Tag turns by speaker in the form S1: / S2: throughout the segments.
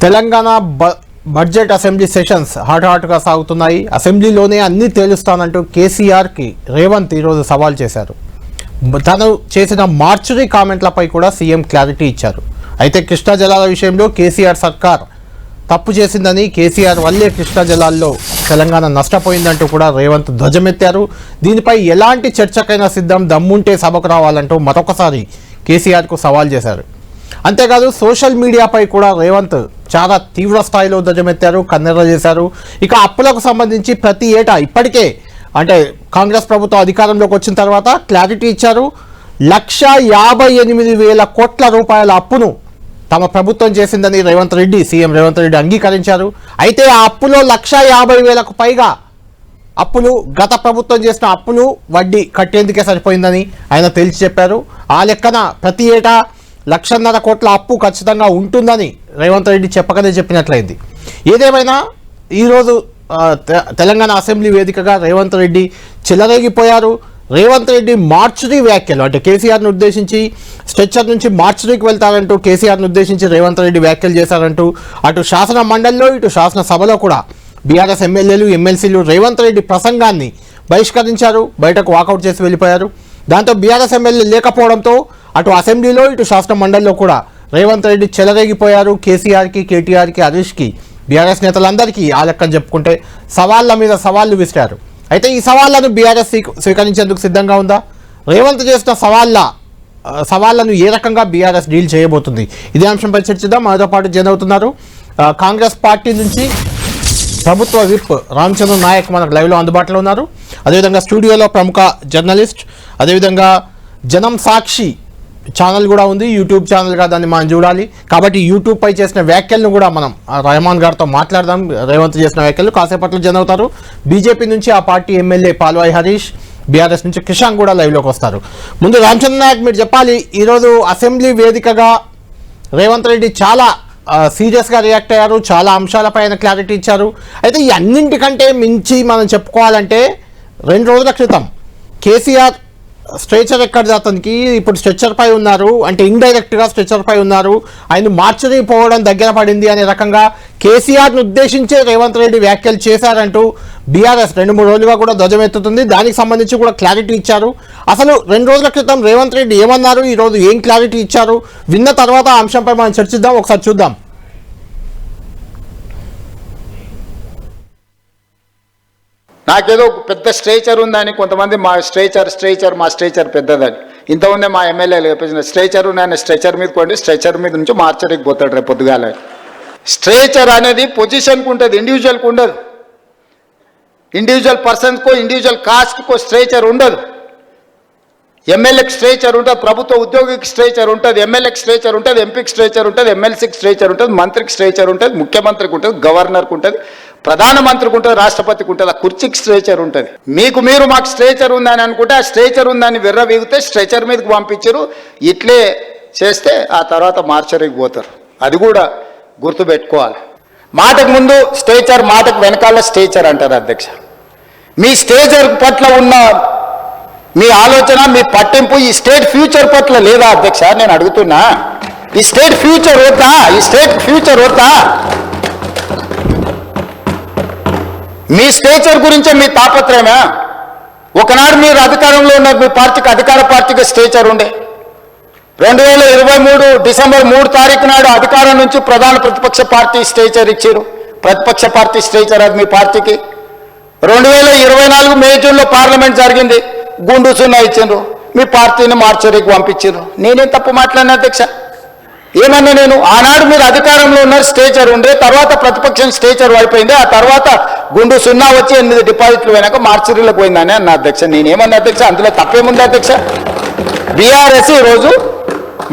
S1: Telangana budget assembly sessions హాట్గా సాగుతున్నాయి. అసెంబ్లీలోనే అన్ని తేలుస్తానంటూ కేసీఆర్కి రేవంత్ ఈరోజు సవాల్ చేశారు. తను చేసిన మార్చురీ కామెంట్లపై కూడా సీఎం క్లారిటీ ఇచ్చారు. అయితే కృష్ణా జలాల విషయంలో కేసీఆర్ సర్కార్ తప్పు చేసిందని, కేసీఆర్ వల్లే కృష్ణా జలాల్లో తెలంగాణ నష్టపోయిందంటూ కూడా రేవంత్ ధ్వజమెత్తారు. దీనిపై ఎలాంటి చర్చకైనా సిద్ధం, దమ్ముంటే సభకు రావాలంటూ మరొకసారి కేసీఆర్కు సవాల్ చేశారు. అంతేకాదు సోషల్ మీడియాపై కూడా రేవంత్ చాలా తీవ్ర స్థాయిలో ధ్వజమెత్తారు, కన్నెర్ర చేశారు. ఇక అప్పులకు సంబంధించి ప్రతి ఏటా ఇప్పటికే అంటే కాంగ్రెస్ ప్రభుత్వం అధికారంలోకి వచ్చిన తర్వాత క్లారిటీ ఇచ్చారు. 1,58,000 కోట్ల రూపాయల అప్పును తమ ప్రభుత్వం చేసిందని సీఎం రేవంత్ రెడ్డి అంగీకరించారు. అయితే ఆ అప్పులో 1,50,000కు పైగా అప్పులు గత ప్రభుత్వం చేసిన అప్పును వడ్డీ కట్టేందుకే సరిపోయిందని ఆయన తేల్చి చెప్పారు. ఆ లెక్కన ప్రతి ఏటా 1,50,000 కోట్ల అప్పు ఖచ్చితంగా ఉంటుందని రేవంత్ రెడ్డి చెప్పకనే చెప్పినట్లయింది. ఏదేమైనా ఈరోజు తెలంగాణ అసెంబ్లీ వేదికగా రేవంత్ రెడ్డి చెలరేగిపోయారు. రేవంత్ రెడ్డి మార్చురీ వ్యాఖ్యలు అంటే కేసీఆర్ను ఉద్దేశించి స్ట్రెచ్చర్ నుంచి మార్చురీకి వెళ్తారంటూ కేసీఆర్ను ఉద్దేశించి రేవంత్ రెడ్డి వ్యాఖ్యలు చేశారంటూ అటు శాసన మండలిలో ఇటు శాసనసభలో కూడా బీఆర్ఎస్ ఎమ్మెల్యేలు ఎమ్మెల్సీలు రేవంత్ రెడ్డి ప్రసంగాన్ని బహిష్కరించారు, బయటకు వాకౌట్ చేసి వెళ్ళిపోయారు. దాంతో బీఆర్ఎస్ ఎమ్మెల్యే లేకపోవడంతో అటు అసెంబ్లీలో ఇటు శాసన మండలిలో కూడా రేవంత్ రెడ్డి చెలరేగిపోయారు. కేసీఆర్కి, కేటీఆర్కి, హరీష్కి, బీఆర్ఎస్ నేతలందరికీ ఆ లెక్కన చెప్పుకుంటే సవాళ్ళ మీద సవాళ్లు విసిరారు. అయితే ఈ సవాళ్లను బీఆర్ఎస్ స్వీకరించేందుకు సిద్ధంగా ఉందా? రేవంత్ చేసిన సవాళ్లను ఏ రకంగా బీఆర్ఎస్ డీల్ చేయబోతుంది? ఇదే అంశంపై చర్చిద్దాం. మనతో పాటు జాయిన్ అవుతున్నారు కాంగ్రెస్ పార్టీ నుంచి ప్రభుత్వ విప్ రామచంద్ర నాయక్ మనకు లైవ్లో అందుబాటులో ఉన్నారు. అదేవిధంగా స్టూడియోలో ప్రముఖ జర్నలిస్ట్, అదేవిధంగా జనం సాక్షి ఛానల్ కూడా ఉంది, యూట్యూబ్ ఛానల్గా దాన్ని మనం చూడాలి. కాబట్టి యూట్యూబ్ పై చేసిన వ్యాఖ్యలను కూడా మనం రెహమాన్ గారితో మాట్లాడదాం. రేవంత్ చేసిన వ్యాఖ్యలు కాసేపట్లో జనవుతారు. బీజేపీ నుంచి ఆ party MLA Palvai Harish, BRS నుంచి కిషాన్ కూడా లైవ్లోకి వస్తారు. ముందు రామచంద్ర నాయక్ మీరు చెప్పాలి, ఈరోజు అసెంబ్లీ వేదికగా రేవంత్ రెడ్డి చాలా సీరియస్గా రియాక్ట్ అయ్యారు, చాలా అంశాలపైన క్లారిటీ ఇచ్చారు. అయితే ఈ అన్నింటికంటే మించి మనం చెప్పుకోవాలంటే 2 రోజుల క్రితం కేసీఆర్ స్ట్రెచర్ ఎక్కడ అతనికి ఇప్పుడు స్ట్రెచర్ పై ఉన్నారు అంటే ఇండైరెక్ట్గా స్ట్రెచర్ పై ఉన్నారు, ఆయన మార్చురీ పోవడం దగ్గర పడింది అనే రకంగా కేసీఆర్ను ఉద్దేశించే రేవంత్ రెడ్డి వ్యాఖ్యలు చేశారంటూ బీఆర్ఎస్ 2-3 రోజులుగా కూడా ధ్వజమెత్తుతుంది. దానికి సంబంధించి కూడా క్లారిటీ ఇచ్చారు. అసలు 2 రోజుల క్రితం రేవంత్ రెడ్డి ఏమన్నారు, ఈరోజు ఏం క్లారిటీ ఇచ్చారు, విన్న తర్వాత ఆ అంశంపై మనం చర్చిద్దాం. ఒకసారి చూద్దాం.
S2: నాకేదో పెద్ద స్ట్రేచర్ ఉందని కొంతమంది మా స్ట్రేచర్ పెద్దదని ఇంతకుముందే మా ఎమ్మెల్యేలు చెప్పేసిన స్ట్రేచర్ ఉన్నాయని స్ట్రెచర్ మీద కొండి స్ట్రెచర్ మీద నుంచి మార్చరికి పోతాడు రేపు పొద్దుగాల. స్ట్రేచర్ అనేది పొజిషన్కి ఉంటుంది, ఇండివిజువల్కి ఉండదు. ఇండివిజువల్ పర్సన్స్కో ఇండివిజువల్ కాస్ట్కో స్ట్రేచర్ ఉండదు. ఎమ్మెల్యేకి స్ట్రేచర్ ఉంటుంది, ప్రభుత్వ ఉద్యోగికి స్ట్రేచర్ ఉంటుంది, ఎమ్మెల్యేకి స్ట్రేచర్ ఉంటుంది, ఎంపీకి స్ట్రేచర్ ఉంటుంది, ఎమ్మెల్సీకి స్ట్రేచర్ ఉంటుంది, మంత్రికి స్ట్రేచర్ ఉంటుంది, ముఖ్యమంత్రికి ఉంటుంది, గవర్నర్కి ఉంటుంది, ప్రధానమంత్రికి ఉంటుంది, రాష్ట్రపతికి ఉంటుంది. ఆ కుర్చీకి స్ట్రేచర్ ఉంటుంది. మీరు మాకు స్ట్రేచర్ ఉందని అనుకుంటే ఆ స్ట్రేచర్ ఉందని విర్రవీగితే స్ట్రెచర్ మీదకి పంపించారు. ఇట్లే చేస్తే ఆ తర్వాత మార్చరికి పోతారు. అది కూడా గుర్తుపెట్టుకోవాలి. మాటకు ముందు స్ట్రేచర్, మాటకు వెనకాల స్ట్రేచర్ అంటారు అధ్యక్ష. మీ స్ట్రేచర్ పట్ల ఉన్న మీ ఆలోచన, మీ పట్టింపు ఈ స్టేట్ ఫ్యూచర్ పట్ల లేదా అధ్యక్ష? నేను అడుగుతున్నా, ఈ స్టేట్ ఫ్యూచర్ వద్దా? ఈ స్టేట్ ఫ్యూచర్ వద్దా? మీ స్ట్రేచర్ గురించే మీ తాపత్రయమా? ఒకనాడు మీరు అధికారంలో ఉన్నారు, మీ పార్టీకి అధికార పార్టీకి స్ట్రేచర్ ఉండే. 2023 డిసెంబర్ 3 తారీఖు నాడు అధికారం నుంచి ప్రధాన ప్రతిపక్ష పార్టీ స్ట్రేచర్ ఇచ్చారు. ప్రతిపక్ష పార్టీ స్ట్రేచర్ అది మీ పార్టీకి. 2024 మే జూన్లో పార్లమెంట్ జరిగింది, గుండు సున్నా ఇచ్చిండ్రు, మీ పార్టీని మార్చరికి పంపించారు. నేనేం తప్పు మాట్లాడిన అధ్యక్ష? ఏమన్నా నేను? ఆనాడు మీరు అధికారంలో ఉన్నారు, స్ట్రేచర్ ఉండే, తర్వాత ప్రతిపక్షం స్ట్రేచర్ అయిపోయింది, ఆ తర్వాత గుండు సున్నా వచ్చి 8 డిపాజిట్లు పోయినాక మార్చరీలకు పోయిందని అన్న అధ్యక్ష. నేనేమన్నా అధ్యక్ష? అందులో తప్పేముంది అధ్యక్ష? బీఆర్ఎస్ ఈరోజు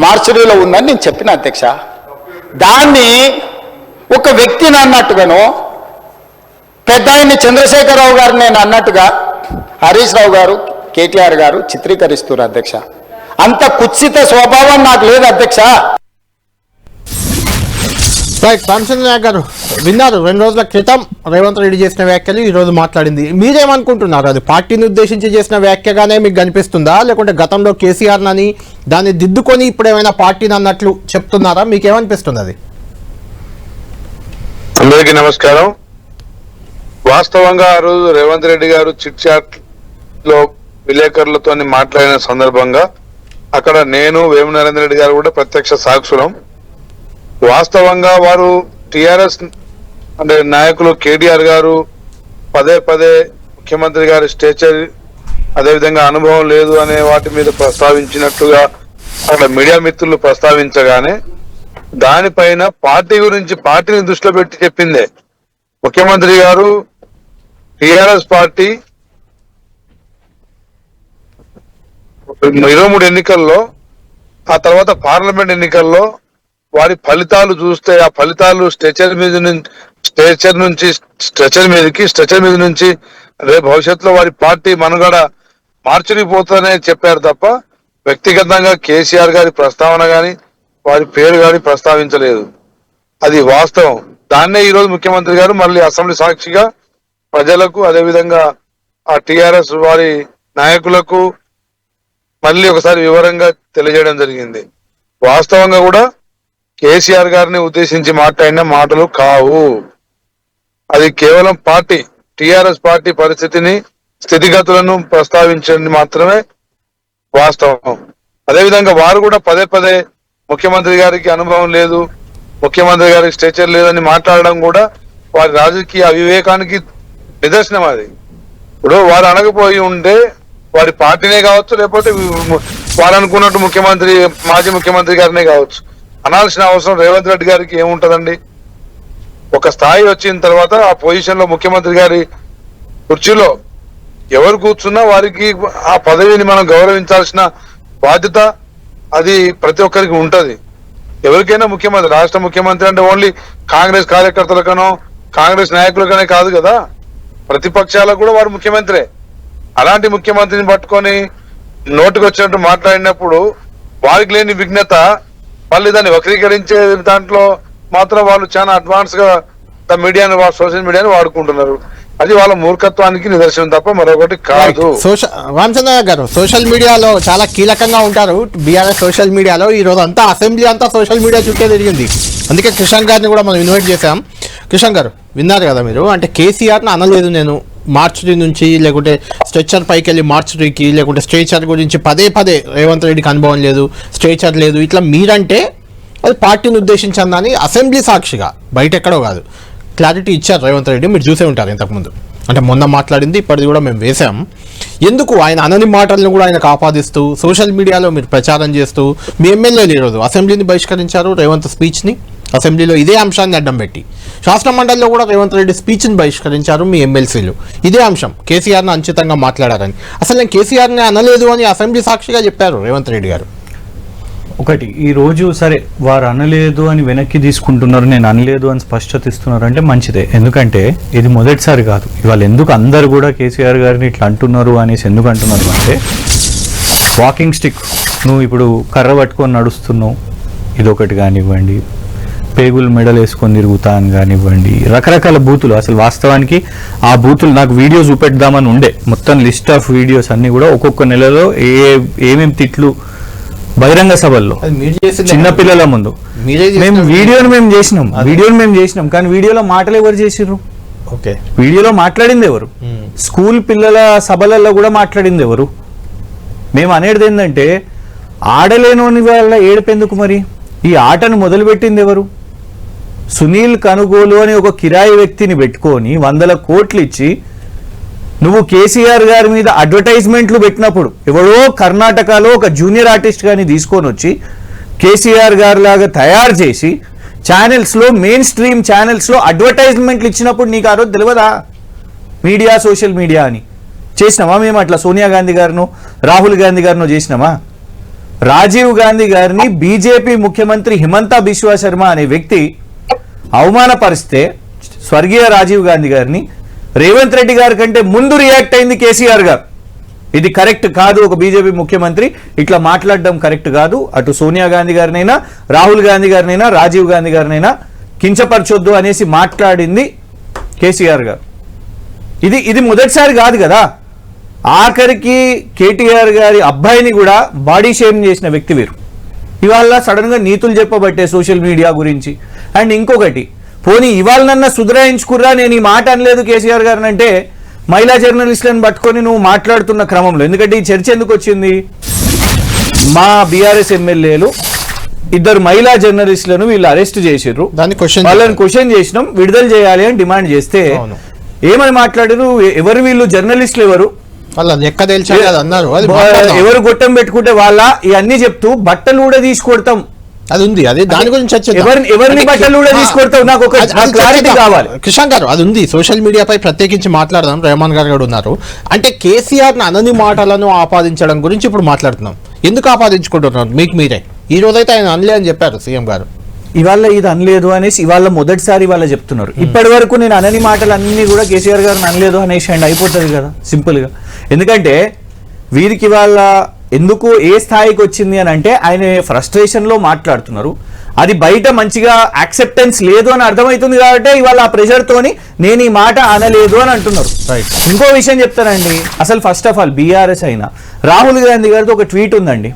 S2: మార్చరీలో ఉందని నేను చెప్పిన అధ్యక్ష. దాన్ని ఒక వ్యక్తిని అన్నట్టుగానో, పెద్ద ఆయన్ని చంద్రశేఖరరావు గారు నేను అన్నట్టుగా హరీష్ రావు గారు, కేటీఆర్ గారు చిత్రీకరిస్తున్నారు అధ్యక్ష. అంత కుత్సిత స్వభావం నాకు లేదు అధ్యక్ష.
S1: రైట్, రామచంద్ర నాయక్ గారు విన్నారు 2 రోజుల క్రితం రేవంత్ రెడ్డి చేసిన వ్యాఖ్యలు, ఈరోజు మాట్లాడింది. మీరేమనుకుంటున్నారు? అది పార్టీని ఉద్దేశించి చేసిన వ్యాఖ్యగానే మీకు కనిపిస్తుందా, లేకుంటే గతంలో కేసీఆర్ నని దాన్ని దిద్దుకొని ఇప్పుడు ఏమైనా పార్టీని అన్నట్లు చెప్తున్నారా? మీకేమనిపిస్తుంది? అది
S3: అందరికీ నమస్కారం. వాస్తవంగా ఆ రోజు రేవంత్ రెడ్డి గారు చిట్ చాట్ లో విలేకరులతో మాట్లాడిన సందర్భంగా అక్కడ నేను వేము నరేంద్ర రెడ్డి గారు కూడా ప్రత్యక్ష సాక్షులం. వాస్తవంగా వారు టిఆర్ఎస్ అంటే నాయకులు కేటీఆర్ గారు పదే పదే ముఖ్యమంత్రి గారి స్టేచర్ అదేవిధంగా అనుభవం లేదు అనే వాటి మీద ప్రస్తావించినట్టుగా అక్కడ మీడియా మిత్రులు ప్రస్తావించగానే దానిపైన పార్టీ గురించి పార్టీని దృష్టిలో పెట్టి చెప్పిందే ముఖ్యమంత్రి గారు. టిఆర్ఎస్ పార్టీ 23 ఎన్నికల్లో ఆ తర్వాత పార్లమెంట్ ఎన్నికల్లో వారి ఫలితాలు చూస్తే ఆ ఫలితాలు స్ట్రెచర్ మీద నుంచి స్ట్రెచర్ మీద నుంచి రేపు భవిష్యత్తులో వారి పార్టీ మనుగడ మార్చుకుపోతుందనే చెప్పారు తప్ప వ్యక్తిగతంగా కేసీఆర్ గారి ప్రస్తావన గాని వారి పేరు గాని ప్రస్తావించలేదు. అది వాస్తవం. దాన్నే ఈ రోజు ముఖ్యమంత్రి గారు మళ్ళీ అసెంబ్లీ సాక్షిగా ప్రజలకు అదేవిధంగా ఆ టిఆర్ఎస్ వారి నాయకులకు మళ్ళీ ఒకసారి వివరంగా తెలియజేయడం జరిగింది. వాస్తవంగా కూడా కేసీఆర్ గారిని ఉద్దేశించి మాట్లాడిన మాటలు కావు. అది కేవలం పార్టీ టిఆర్ఎస్ పార్టీ పరిస్థితిని స్థితిగతులను ప్రస్తావించండి మాత్రమే వాస్తవం. అదేవిధంగా వారు కూడా పదే పదే ముఖ్యమంత్రి గారికి అనుభవం లేదు, ముఖ్యమంత్రి గారికి స్టేచర్ లేదని మాట్లాడడం కూడా వారి రాజకీయ అవివేకానికి నిదర్శనం. అది ఇప్పుడు వారు అనకపోయి ఉంటే వారి పార్టీనే కావచ్చు, లేకపోతే వారు అనుకున్నట్టు మాజీ ముఖ్యమంత్రి గారినే కావచ్చు. అనాల్సిన అవసరం రేవంత్ రెడ్డి గారికి ఏముంటదండి? ఒక స్థాయి వచ్చిన తర్వాత ఆ పొజిషన్ లో ముఖ్యమంత్రి గారి కుర్చీలో ఎవరు కూర్చున్నా వారికి ఆ పదవిని మనం గౌరవించాల్సిన బాధ్యత అది ప్రతి ఒక్కరికి ఉంటది. ఎవరికైనా ముఖ్యమంత్రి, రాష్ట్ర ముఖ్యమంత్రి అంటే ఓన్లీ కాంగ్రెస్ కార్యకర్తలకనో కాంగ్రెస్ నాయకులకనే కాదు కదా, ప్రతిపక్షాలకు కూడా వారు ముఖ్యమంత్రే. అలాంటి ముఖ్యమంత్రిని పట్టుకొని నోటుకు వచ్చినట్టు మాట్లాడినప్పుడు వారికి లేని విఘ్నత మళ్ళీ దాన్ని వక్రీకరించే దాంట్లో మాత్రం వాళ్ళు చాలా అడ్వాన్స్ గా సోషల్ మీడియాని వాడుకుంటున్నారు. అది వాళ్ళ మూర్ఖత్వానికి నిదర్శనం తప్ప మరొకటి కాదు.
S1: రామచంద్ర గారు సోషల్ మీడియాలో చాలా కీలకంగా ఉంటారు. బీఆర్ఎస్ సోషల్ మీడియాలో ఈ రోజు అంతా అసెంబ్లీ అంతా సోషల్ మీడియా చుట్టే తిరిగింది. అందుకే కిషన్ గారిని కూడా మనం ఇన్వైట్ చేశాం. కిషన్ గారు విన్నారు కదా మీరు, అంటే కేసీఆర్ని అనలేదు నేను మార్చురీ నుంచి, లేకుంటే స్ట్రెచర్ పైకి వెళ్ళి మార్చురీకి, లేకుంటే స్ట్రెచర్ గురించి పదే పదే రేవంత్ రెడ్డికి అనుభవం లేదు, స్ట్రెచర్ లేదు, ఇట్లా మీరంటే అది పార్టీని ఉద్దేశించిందని అసెంబ్లీ సాక్షిగా బయట ఎక్కడో కాదు క్లారిటీ ఇచ్చారు రేవంత్ రెడ్డి. మీరు చూసే ఉంటారు ఇంతకుముందు, అంటే మొన్న మాట్లాడింది ఇప్పటిది కూడా మేము వేసాం. ఎందుకు ఆయన అనని మాటలను కూడా ఆయనకు ఆపాదిస్తూ సోషల్ మీడియాలో మీరు ప్రచారం చేస్తూ మీ ఎమ్మెల్యేలు ఈరోజు అసెంబ్లీని బహిష్కరించారు, రేవంత్ స్పీచ్ని అసెంబ్లీలో ఇదే అంశాన్ని అడ్డం పెట్టి. శాసన మండలిలో కూడా రేవంత్ రెడ్డి స్పీచ్ని బహిష్కరించారు మీ ఎమ్మెల్సీలు, ఇదే అంశం కేసీఆర్ని అనుచితంగా మాట్లాడారని. అసలు నేను కేసీఆర్ని అనలేదు అని అసెంబ్లీ సాక్షిగా చెప్పారు రేవంత్ రెడ్డి గారు.
S4: ఒకటి ఈ రోజు సరే వారు అనలేదు అని వెనక్కి తీసుకుంటున్నారు, నేను అనలేదు అని స్పష్టత ఇస్తున్నారు అంటే మంచిదే. ఎందుకంటే ఇది మొదటిసారి కాదు. ఇవాళ ఎందుకు అందరు కూడా కేసీఆర్ గారిని ఇట్లా అంటున్నారు అనేసి ఎందుకు అంటున్నారు అంటే, వాకింగ్ స్టిక్ నువ్వు ఇప్పుడు కర్ర పట్టుకొని నడుస్తున్నావు ఇదొకటి కానివ్వండి, పేగులు మెడలు వేసుకొని తిరుగుతా అని కానివ్వండి, రకరకాల బూతులు. అసలు వాస్తవానికి ఆ బూతులు నాకు వీడియో చూపెడదామని ఉండే, మొత్తం లిస్ట్ ఆఫ్ వీడియోస్ అన్ని కూడా ఒక్కొక్క నెలలో ఏమేమి తిట్లు బహిరంగ సభల్లో చిన్నపిల్లల ముందు వీడియోని మేము చేసినాం. కానీ వీడియోలో మాటలు ఎవరు చేసిర్రు?
S1: ఓకే,
S4: వీడియోలో మాట్లాడింది ఎవరు? స్కూల్ పిల్లల సభలలో కూడా మాట్లాడింది ఎవరు? మేము అనేది ఏంటంటే ఆడలేనోని వాళ్ళ ఏడుపెందుకు మరి? ఈ ఆటను మొదలుపెట్టింది ఎవరు? సునీల్ కనుగోలు అని ఒక కిరాయి వ్యక్తిని పెట్టుకొని 100 కోట్లు ఇచ్చి నువ్వు కేసీఆర్ గారి మీద అడ్వర్టైజ్మెంట్లు పెట్టినప్పుడు ఎవడో కర్ణాటకలో ఒక జూనియర్ ఆర్టిస్ట్ గారిని తీసుకొని వచ్చి కేసీఆర్ గారి లాగా తయారు చేసి ఛానల్స్లో, మెయిన్ స్ట్రీమ్ ఛానల్స్లో అడ్వర్టైజ్మెంట్లు ఇచ్చినప్పుడు నీకు ఆ రోజు తెలియదా మీడియా, సోషల్ మీడియా అని? చేసినామా మేము అట్లా? సోనియా గాంధీ గారినో రాహుల్ గాంధీ గారినో చేసినామా? రాజీవ్ గాంధీ గారిని బీజేపీ ముఖ్యమంత్రి హిమంతా బిశ్వా శర్మ అనే వ్యక్తి అవమానపరిస్తే స్వర్గీయ రాజీవ్ గాంధీ గారిని రేవంత్ రెడ్డి గారి కంటే ముందు రియాక్ట్ అయింది కేసీఆర్ గారు. ఇది కరెక్ట్ కాదు, ఒక బీజేపీ ముఖ్యమంత్రి ఇట్లా మాట్లాడడం కరెక్ట్ కాదు. అటు సోనియా గాంధీ గారినైనా, రాహుల్ గాంధీ గారినైనా, రాజీవ్ గాంధీ గారినైనా కించపరచొద్దు అనేసి మాట్లాడింది కేసీఆర్ గారు. ఇది మొదటిసారి కాదు కదా. ఆఖరికి కేటీఆర్ గారి అబ్బాయిని కూడా బాడీ షేమ్ చేసిన వ్యక్తి వీరు. ఇవాళ సడన్ గా నీతులు చెప్పబట్టే సోషల్ మీడియా గురించి. అండ్ ఇంకొకటి, పోనీ ఇవాళనన్నా సుధరాయించుకుర్రా, నేను ఈ మాట అనలేదు కేసీఆర్ గారిని అంటే మహిళా జర్నలిస్టులను పట్టుకొని నువ్వు మాట్లాడుతున్న క్రమంలో, ఎందుకంటే ఈ చర్చ ఎందుకు వచ్చింది, మా బీఆర్ఎస్ ఎమ్మెల్యేలు 2 మహిళా జర్నలిస్టులను వీళ్ళు అరెస్ట్ చేసిర్రు, వాళ్ళని క్వశ్చన్ చేసినాం, విడుదల చేయాలి అని డిమాండ్ చేస్తే ఏమని మాట్లాడారు, ఎవరు వీళ్ళు జర్నలిస్టులు, ఎవరు
S1: లెక్క తెలిసారు అన్నారు,
S4: ఎవరు గొట్టం పెట్టుకుంటే వాళ్ళ ఇవన్నీ చెప్తూ బట్టలు కూడా తీసుకొడతాం,
S1: అది ఉంది, అది దాని గురించి
S4: ఎవరిని బట్టలు కూడా తీసుకొడతావు, నాకు ఒక క్లారిటీ కావాలి.
S1: కిషన్ గారు, అది ఉంది, సోషల్ మీడియాపై ప్రత్యేకించి మాట్లాడదాం. రెహమాన్ గారు కూడా ఉన్నారు. అంటే కేసీఆర్ అనని మాటలను ఆపాదించడం గురించి ఇప్పుడు మాట్లాడుతున్నాం. ఎందుకు ఆపాదించుకుంటున్నారు మీకు మీరే? ఈ రోజైతే ఆయన అనలే అని చెప్పారు సీఎం గారు,
S4: ఇవాళ ఇది అనలేదు అనేసి ఇవాళ మొదటిసారి ఇవాళ చెప్తున్నారు. ఇప్పటి వరకు నేను అనని మాటలు అన్ని కూడా కేసీఆర్ గారు అనలేదు అనేసి అండ్ అయిపోతుంది కదా సింపుల్ గా. ఎందుకంటే వీరికి ఇవాళ ఎందుకు ఏ స్థాయికి వచ్చింది అని అంటే ఆయన ఫ్రస్ట్రేషన్ లో మాట్లాడుతున్నారు, అది బయట మంచిగా యాక్సెప్టెన్స్ లేదు అని అర్థమవుతుంది కాబట్టి ఇవాళ ఆ ప్రెషర్ తోని నేను ఈ మాట అనలేదు అని అంటున్నారు. ఇంకో విషయం చెప్తానండి, అసలు ఫస్ట్ ఆఫ్ ఆల్ బీఆర్ఎస్ అయినా రాహుల్ గాంధీ గారితో ఒక ట్వీట్ ఉందండి,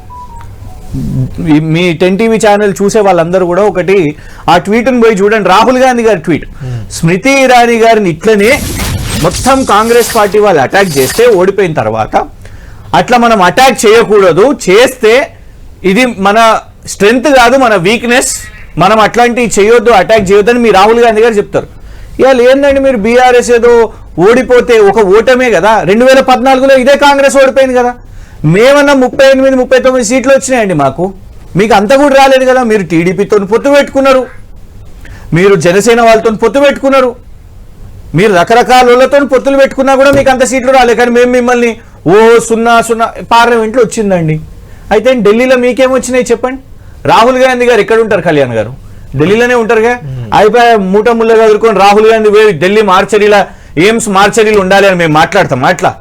S4: మీ 10 టీవీ ఛానల్ చూసే వాళ్ళందరూ కూడా ఒకటి ఆ ట్వీట్ని పోయి చూడండి. రాహుల్ గాంధీ గారి ట్వీట్, స్మృతి ఇరానీ గారిని ఇట్లనే మొత్తం కాంగ్రెస్ పార్టీ వాళ్ళు అటాక్ చేస్తే ఓడిపోయిన తర్వాత అట్లా మనం అటాక్ చేయకూడదు, చేస్తే ఇది మన స్ట్రెంగ్త్ కాదు మన వీక్నెస్, మనం అట్లాంటివి చేయొద్దు, అటాక్ చేయొద్దని మీ రాహుల్ గాంధీ గారు చెప్తారు. ఇవాళ ఏంటంటే మీరు బీఆర్ఎస్ ఏదో ఓడిపోతే ఒక ఓటమే కదా, 2014లో ఇదే కాంగ్రెస్ ఓడిపోయింది కదా, మేమన్నా 38, 39 సీట్లు వచ్చినాయండి మాకు, మీకు అంత కూడా రాలేదు కదా. మీరు టీడీపీతో పొత్తు పెట్టుకున్నారు, మీరు జనసేన వాళ్ళతో పొత్తు పెట్టుకున్నారు, మీరు రకరకాల వాళ్ళతో పొత్తులు పెట్టుకున్నా కూడా మీకు అంత సీట్లు రాలేదు. కానీ మేము మిమ్మల్ని 0-0 పార్లమెంట్లో వచ్చిందండి. అయితే ఢిల్లీలో మీకేమొచ్చినాయి చెప్పండి? రాహుల్ గాంధీ గారు ఎక్కడ ఉంటారు? కళ్యాణ్ గారు ఢిల్లీలోనే ఉంటారుగా. అయిపోయి మూట ముళ్ళగా ఎదుర్కొని రాహుల్ గాంధీ ఢిల్లీ మార్చరీలా ఎయిమ్స్ మార్చరీలు ఉండాలి అని మేము మాట్లాడతాం. అట్లా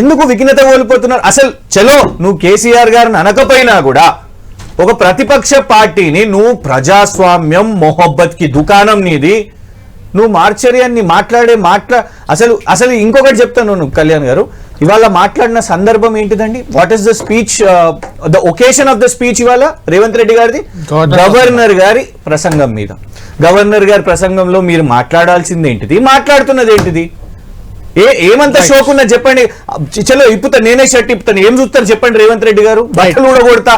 S4: ఎందుకు విఘ్నత కోల్పోతున్నారు? అసలు చలో నువ్వు కేసీఆర్ గారిని అనకపోయినా కూడా ఒక ప్రతిపక్ష పార్టీని నువ్వు ప్రజాస్వామ్యం మొహబ్బత్ కి దుకాణం నీది, నువ్వు మార్చరీ అని అసలు ఇంకొకటి చెప్తాను నువ్వు కళ్యాణ్ గారు, ఇవాళ మాట్లాడిన సందర్భం ఏంటిదండి? What is the speech, the occasion of the speech ఇవాళ రేవంత్ రెడ్డి గారిది గవర్నర్ గారి ప్రసంగం మీద. గవర్నర్ గారి ప్రసంగంలో మీరు మాట్లాడాల్సింది ఏంటిది, మాట్లాడుతున్నది ఏంటిది? ఏమంత షోక్ ఉన్నది చెప్పండి. చలో ఇప్పుతా, నేనే షర్ట్ ఇప్పుతాను, ఏం చూస్తారు చెప్పండి రేవంత్ రెడ్డి గారు? బట్టలు కూడా కొడతా.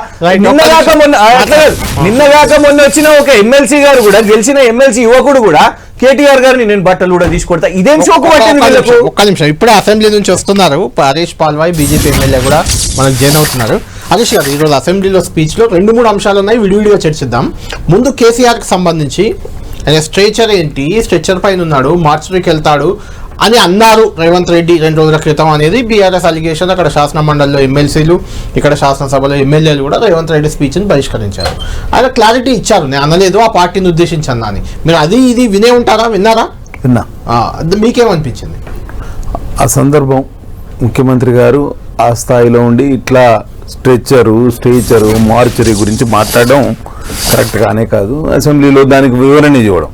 S4: నిన్నగాక మొన్న వచ్చిన ఒక ఎమ్మెల్సీ గారు కూడా, గెలిచిన ఎమ్మెల్సీ యువకుడు కూడా కేటీఆర్ గారిని నేను బట్టలు కూడా తీసుకొడతా, ఇదేం షోక్ పట్టింది?
S1: ఒక్క నిమిషం, ఇప్పుడే అసెంబ్లీ నుంచి వస్తున్నారు హరీష్ పాల్వాయ్, బీజేపీ ఎమ్మెల్యే కూడా మనకు జాయిన్ అవుతున్నారు. హరీష్ గారు, ఈరోజు అసెంబ్లీలో స్పీచ్ లో 2-3 అంశాలు ఉన్నాయి, విడివిడిగా చర్చిద్దాం. ముందు కేసీఆర్ కి సంబంధించి ఆయన స్ట్రెచర్ ఏంటి, స్ట్రెచర్ పైన ఉన్నాడు, మార్చరీకి వెళ్తాడు అని అన్నారు రేవంత్ రెడ్డి 2 రోజుల క్రితం అనేది బీఆర్ఎస్ అలిగేషన్. అక్కడ శాసన మండలిలో ఎమ్మెల్సీలు, ఇక్కడ శాసనసభలో ఎమ్మెల్యేలు కూడా రేవంత్ రెడ్డి స్పీచ్ని బహిష్కరించారు. ఆయన క్లారిటీ ఇచ్చారు, నేను అనలేదు, ఆ పార్టీని ఉద్దేశించి అన్నా అని. మీరు అది ఇది వినే ఉంటారా? విన్నారా?
S4: విన్నా.
S1: మీకేమనిపించింది
S5: ఆ సందర్భం? ముఖ్యమంత్రి గారు ఆ స్థాయిలో ఉండి ఇట్లా స్ట్రెచరు మార్చరీ గురించి మాట్లాడడం కరెక్ట్ కానే కాదు. అసెంబ్లీలో దానికి వివరణ ఇవ్వడం,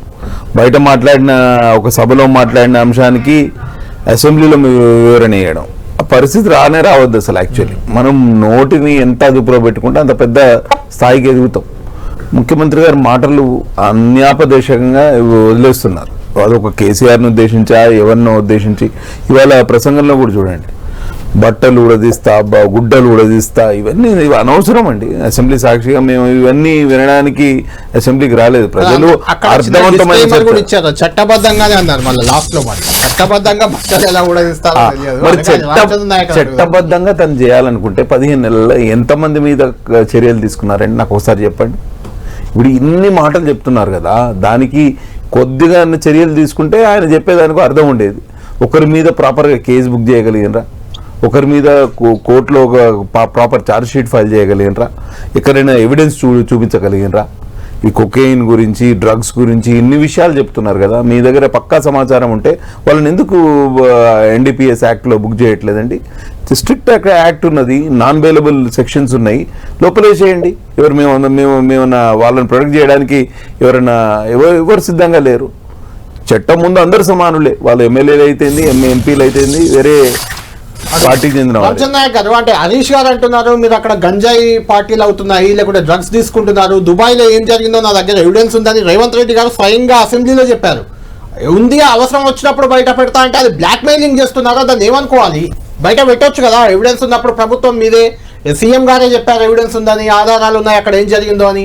S5: బయట మాట్లాడిన ఒక సభలో మాట్లాడిన అంశానికి అసెంబ్లీలో వివరణ ఇవ్వడం, ఆ పరిస్థితి రావద్దు అసలు. యాక్చువల్లీ మనం నోటిని ఎంత అదుపులో పెట్టుకుంటే అంత పెద్ద స్థాయికి ఎదుగుతాం. ముఖ్యమంత్రి గారి మాటలు అన్యాపదేశకంగా వదిలేస్తున్నారు. అదొక కేసీఆర్ని ఉద్దేశించా, ఎవరినో ఉద్దేశించి. ఇవాళ ప్రసంగంలో కూడా చూడండి, బట్టలు ఉడదీస్తా, గుడ్డలు ఉడదీస్తా, ఇవన్నీ అనవసరం అండి. అసెంబ్లీ సాక్షిగా మేము ఇవన్నీ వినడానికి అసెంబ్లీకి రాలేదు. ప్రజలు అర్థవంతమైన
S1: చట్టబద్ధంగానే అన్నారు, మళ్ళీ లాస్ట్ లో చట్టబద్ధంగా బట్టలు ఎలా ఉడదీస్తారో
S5: మరి చట్టబద్ధంగా తను చేయాలనుకుంటే 15 నెలల్లో ఎంతమంది మీద చర్యలు తీసుకున్నారండి నాకు ఒకసారి చెప్పండి. ఇప్పుడు ఇన్ని మాటలు చెప్తున్నారు కదా, దానికి కొద్దిగా చర్యలు తీసుకుంటే ఆయన చెప్పేదానికి అర్థం ఉండేది. ఒకరి మీద ప్రాపర్గా కేసు బుక్ చేయగలిగినరా, ఒకరి మీద కోర్టులో ఒక ప్రాపర్ ఛార్జ్ షీట్ ఫైల్ చేయగలిగినరా, ఎక్కడైనా ఎవిడెన్స్ చూపించగలిగినరా? ఈ కొకెయిన్ గురించి, డ్రగ్స్ గురించి ఇన్ని విషయాలు చెప్తున్నారు కదా, మీ దగ్గర పక్కా సమాచారం ఉంటే వాళ్ళని ఎందుకు NDPS యాక్ట్లో బుక్ చేయట్లేదండి? స్ట్రిక్ట్ యాక్ట్ ఉన్నది, నాన్ బెయిలబుల్ సెక్షన్స్ ఉన్నాయి, లోపలేసేయండి. మేమన్నా వాళ్ళని ప్రొటెక్ట్ చేయడానికి ఎవరు సిద్ధంగా లేరు. చట్టం ముందు అందరు సమానులే, వాళ్ళు ఎమ్మెల్యేలు అయితేంది, ఎంపీలు అయితేంది, వేరే పార్టీకి చెందిన వారే.
S1: రామచంద్ర నాయక్ గారు, అంటే హరీష్ గారు అంటున్నారు మీరు అక్కడ గంజాయి పార్టీలు అవుతున్నాయి లేకుంటే డ్రగ్స్ తీసుకుంటున్నారు, దుబాయ్ లో ఏం జరిగిందో నా దగ్గర ఎవిడెన్స్ ఉందని రేవంత్ రెడ్డి గారు స్వయంగా అసెంబ్లీలో చెప్పారు. ఉంది, అవసరం వచ్చినప్పుడు బయట పెడతా అంటే అది బ్లాక్ మెయిలింగ్ చేస్తున్నారో దాన్ని ఏమనుకోవాలి? బయట పెట్టొచ్చు కదా, ఎవిడెన్స్ ఉన్నప్పుడు ప్రభుత్వం మీదే, సీఎం గారే చెప్పారు ఎవిడెన్స్ ఉందని, ఆధారాలు ఉన్నాయి అక్కడ ఏం జరిగిందో అని.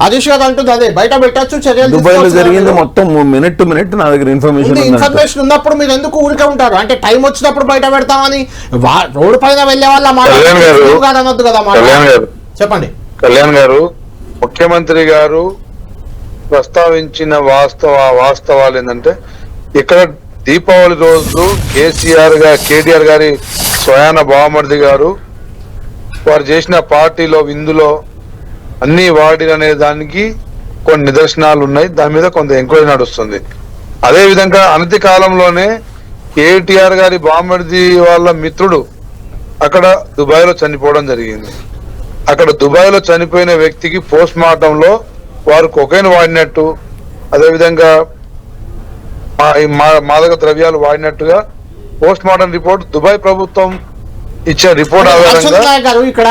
S1: హరీష్ గారు అంటుంది అదే బయట పెట్టొచ్చు, చర్యలు
S5: దుబాయ్ లో
S1: తీసుకోవచ్చు
S5: జరిగింది
S1: కదా.
S5: మొత్తం మినిట్ టు మినిట్ నా దగ్గర ఇన్ఫర్మేషన్ ఉంది.
S1: ఇన్ఫర్మేషన్ ఉన్నప్పుడు మీరు ఎందుకు ఊరికే ఉంటారు? అంటే టైం వచ్చినప్పుడు బయట పెడతామని రోడ్డు పైన వెళ్ళే వాళ్ళ
S3: కళ్యాణ్ గారు,
S1: అనొద్దు కదా మాట.
S3: కళ్యాణ్ గారు,
S1: చెప్పండి.
S3: కళ్యాణ్ గారు, ముఖ్యమంత్రి గారు ప్రస్తావించిన వాస్తవాలు ఏంటంటే ఇక్కడ దీపావళి రోజు కేటీఆర్ గారి స్వయాన బావమర్ది గారు వారు చేసిన పార్టీలో విందులో అన్ని వాడిననే దానికి కొన్ని నిదర్శనాలు ఉన్నాయి. దాని మీద కొంత ఎంక్వైరీ నడుస్తుంది. అదే విధంగా అనతి కాలంలోనే కేటీఆర్ గారి బావమర్ది వాళ్ళ మిత్రుడు అక్కడ దుబాయ్ లో చనిపోవడం జరిగింది. అక్కడ దుబాయ్ లో చనిపోయిన వ్యక్తికి పోస్ట్ మార్టంలో వారు కొకైన్ వాడినట్టు, అదేవిధంగా మాదక ద్రవ్యాలు వాడినట్టుగా పోస్ట్ మార్టం రిపోర్ట్ దుబాయ్ ప్రభుత్వం ఇచ్చే రిపోర్ట్ ఆధారంగా
S1: నాయక్ గారు, ఇక్కడ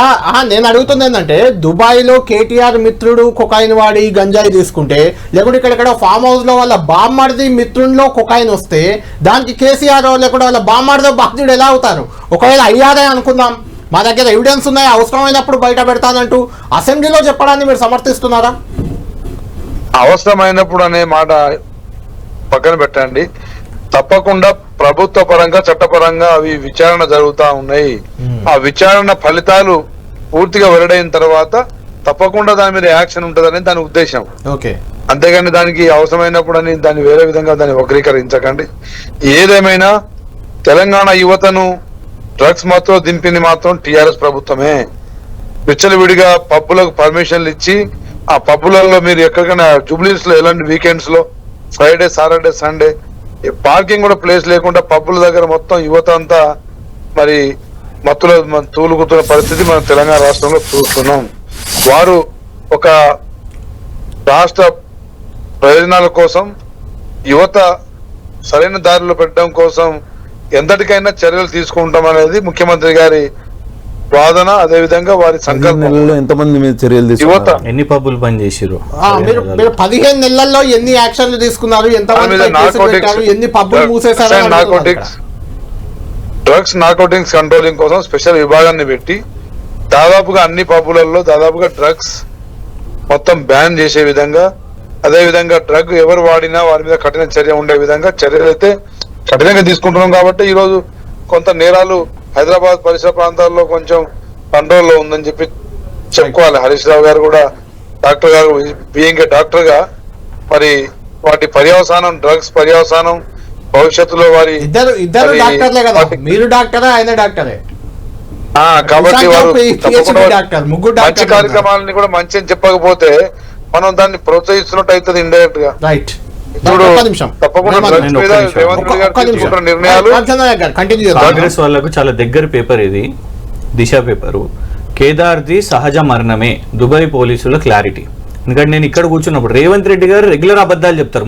S1: నేను అడుగుతుంది ఏంటంటే దుబాయ్ లో కేటీఆర్ మిత్రుడు కొకాయిన్ వాడి గంజాయి తీసుకుంటే, లేకుంటే ఇక్కడ ఫామ్ హౌస్ లో వాళ్ళ బామ్మడిది మిత్రుల్లో కొకాయిన్ వస్తే దానికి కేసీఆర్ లేకుండా వాళ్ళ బామ్మడిదో బాధ్యుడు ఎలా అవుతారు? ఒకవేళ అయ్యారే అనుకుందాం, మా దగ్గర ఎవిడెన్స్ ఉన్నాయి, అవసరమైనప్పుడు బయట పెడతానంటూ అసెంబ్లీలో చెప్పడాన్ని మీరు సమర్థిస్తున్నారా?
S3: అవసరమైనప్పుడు అనే మాట పక్కన పెట్టండి. తప్పకుండా ప్రభుత్వ పరంగా చట్టపరంగా అవి విచారణ జరుగుతా ఉన్నాయి. ఆ విచారణ ఫలితాలు పూర్తిగా వెల్లడైన తర్వాత తప్పకుండా దాని మీద యాక్షన్ ఉంటుందని దాని ఉద్దేశం.
S1: ఓకే,
S3: అంతేగాని దానికి అవసరమైనప్పుడు అని దాన్ని వేరే విధంగా దాన్ని వక్రీకరించకండి. ఏదేమైనా తెలంగాణ యువతను డ్రగ్స్ మాత్రం దింపింది మాత్రం టిఆర్ఎస్ ప్రభుత్వమే. విచ్చలవిడిగా పబ్బులకు పర్మిషన్లు ఇచ్చి ఆ పబ్బులలో మీరు ఎక్కడికైనా జూబ్లీస్ లో ఎలాంటి వీకెండ్స్ లో ఫ్రైడే, సాటర్డే, సండే పార్కింగ్ కూడా ప్లేస్ లేకుండా పబ్బుల దగ్గర మొత్తం యువత అంతా మరి మత్తులో తూలుగుతున్న పరిస్థితి మనం తెలంగాణ రాష్ట్రంలో చూస్తున్నాం. వారు ఒక రాష్ట్ర ప్రయోజనాల కోసం యువత సరైన దారిలో పెట్టడం కోసం ఎంతటికైనా చర్యలు తీసుకుంటాం అనేది ముఖ్యమంత్రి గారి వాదన. అదే విధంగా వారి సంకల్పం.
S5: ఎంతమంది మీద చర్యలు తీసుకున్నారు?
S4: ఎన్ని పబ్బులు పని చేసిరు?
S1: మీరు 15 నెలల్లో ఎన్ని యాక్షన్లు తీసుకున్నారు? ఎన్ని పబ్బులు మూసేశారు?
S3: డ్రగ్స్ నార్కోటిక్స్ కంట్రోలింగ్ కోసం స్పెషల్ విభాగాన్ని పెట్టి దాదాపుగా అన్ని పబ్బులలో దాదాపుగా డ్రగ్స్ మొత్తం బ్యాన్ చేసే విధంగా, అదే విధంగా డ్రగ్ ఎవరు వాడినా వారి మీద కఠిన చర్య ఉండే విధంగా చర్యలు అయితే కఠినంగా తీసుకుంటున్నాం. కాబట్టి ఈ రోజు కొంత నేరాలు హైదరాబాద్ పరిసర ప్రాంతాల్లో కొంచెం కంట్రోల్లో ఉందని చెప్పి చెప్పుకోవాలి. హరీష్ రావు గారు కూడా డాక్టర్ గారు బీయింగ్ డాక్టర్ గా మరి వాటి పర్యవసానం, డ్రగ్స్ పర్యవసానం భవిష్యత్తులో వారి
S1: ఇద్దరు డాక్టర్లే కదా, మీరు డాక్టరే ఆయన డాక్టరే
S3: కాబట్టి వారు
S1: ముగ్గురు
S3: మంచి కార్యక్రమాలని కూడా మంచి అని చెప్పకపోతే మనం దాన్ని ప్రోత్సహిస్తున్నట్టు అవుతుంది ఇండైరెక్ట్ గా.
S1: రైట్.
S3: ఇప్పుడు తప్పకుండా డ్రగ్స్ మీద రేవంత్ రెడ్డి గారు తీసుకుంటున్న నిర్ణయాలు
S4: కాంగ్రెస్ వాళ్ళకు చాలా దగ్గర పేపర్ ఇది, దిశ పేపరు. కేదార్ది సహజ మరణమే, దుబాయ్ పోలీసుల క్లారిటీ. ఎందుకంటే నేను ఇక్కడ కూర్చున్నప్పుడు రేవంత్ రెడ్డి గారు రెగ్యులర్ అబద్ధాలు చెప్తారు.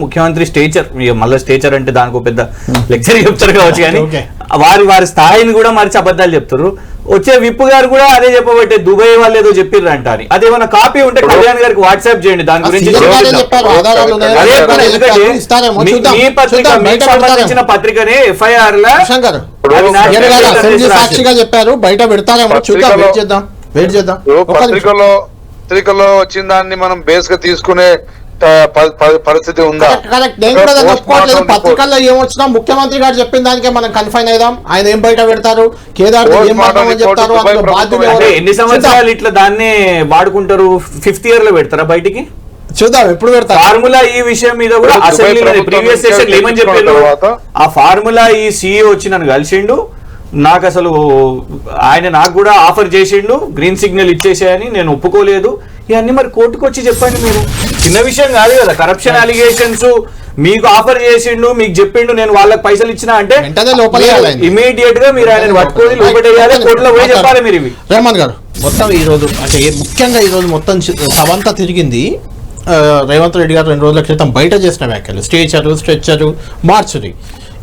S4: ముఖ్యమంత్రి స్టేచర్, మళ్ళీ స్టేచర్ అంటే దానికి పెద్ద లెక్చర్ చెప్తారు కావచ్చు, కానీ వారి స్థాయిని కూడా మరిచి అబద్ధాలు చెప్తారు. వచ్చే విప్పు గారు కూడా అదే చెప్పబట్టే దుబాయ్ వాళ్ళు ఏదో చెప్పిర్రు అంట అని. అదేమన్నా కాపీ ఉంటే కళ్యాణ్ గారికి వాట్సాప్ చేయండి, దాని గురించి. సంబంధించిన పత్రికనే FIR
S1: సాక్షిగా చెప్పారు, బయట పెడతారేమో చూద్దాం, వెయిట్ చేద్దాం.
S3: పత్రికలో వచ్చిన దాన్ని మనం బేస్ గా తీసుకునే పరిస్థితి ఉందా?
S1: పత్రికల్లో ఏమొచ్చినా ముఖ్యమంత్రి గారు చెప్పిన దానికే మనం కన్ఫైన్ అయిదాం. ఆయన ఏం బయట పెడతారు, కేదార్ ఏం చెప్తారు,
S4: ఎన్ని సంవత్సరాలు ఇట్లా దాన్ని వాడుకుంటారు? 5th ఇయర్ లో పెడతారా బయటికి?
S1: చూద్దాం ఎప్పుడు పెడతారు.
S4: ఫార్ములా ఈ విషయం మీద కూడా అసెంబ్లీలో ప్రీవియస్ సెషన్ ఏమని చెప్పారు, ఆ ఫార్ములా ఈ CEO వచ్చి నన్ను కలిసిండు, నాకు అసలు ఆయన నాకు కూడా ఆఫర్ చేసిండు, గ్రీన్ సిగ్నల్ ఇచ్చేసాయని, నేను ఒప్పుకోలేదు. ఇవన్నీ మరి కోర్టుకు వచ్చి చెప్పండి. మీరు చిన్న విషయం కాదు కదా, కరప్షన్ అలిగేషన్స్. మీకు ఆఫర్ చేసిండు, మీకు చెప్పిండు, నేను వాళ్ళకి పైసలు ఇచ్చినా అంటే ఇమీడియట్ గా మీరు ఆయన పట్టుకొని లోపడేయాలి, కోర్టులో పోయి చెప్పాలి మీరు. ఇవి
S1: రెహమాన్ గారు, మొత్తం ఈ రోజు అంటే ముఖ్యంగా ఈ రోజు మొత్తం సవంతా తిరిగింది రేవంత్ రెడ్డి గారు 2 రోజుల క్రితం బయట చేసిన వ్యాఖ్యలు, స్ట్రెచ్చరు, మార్చురీ.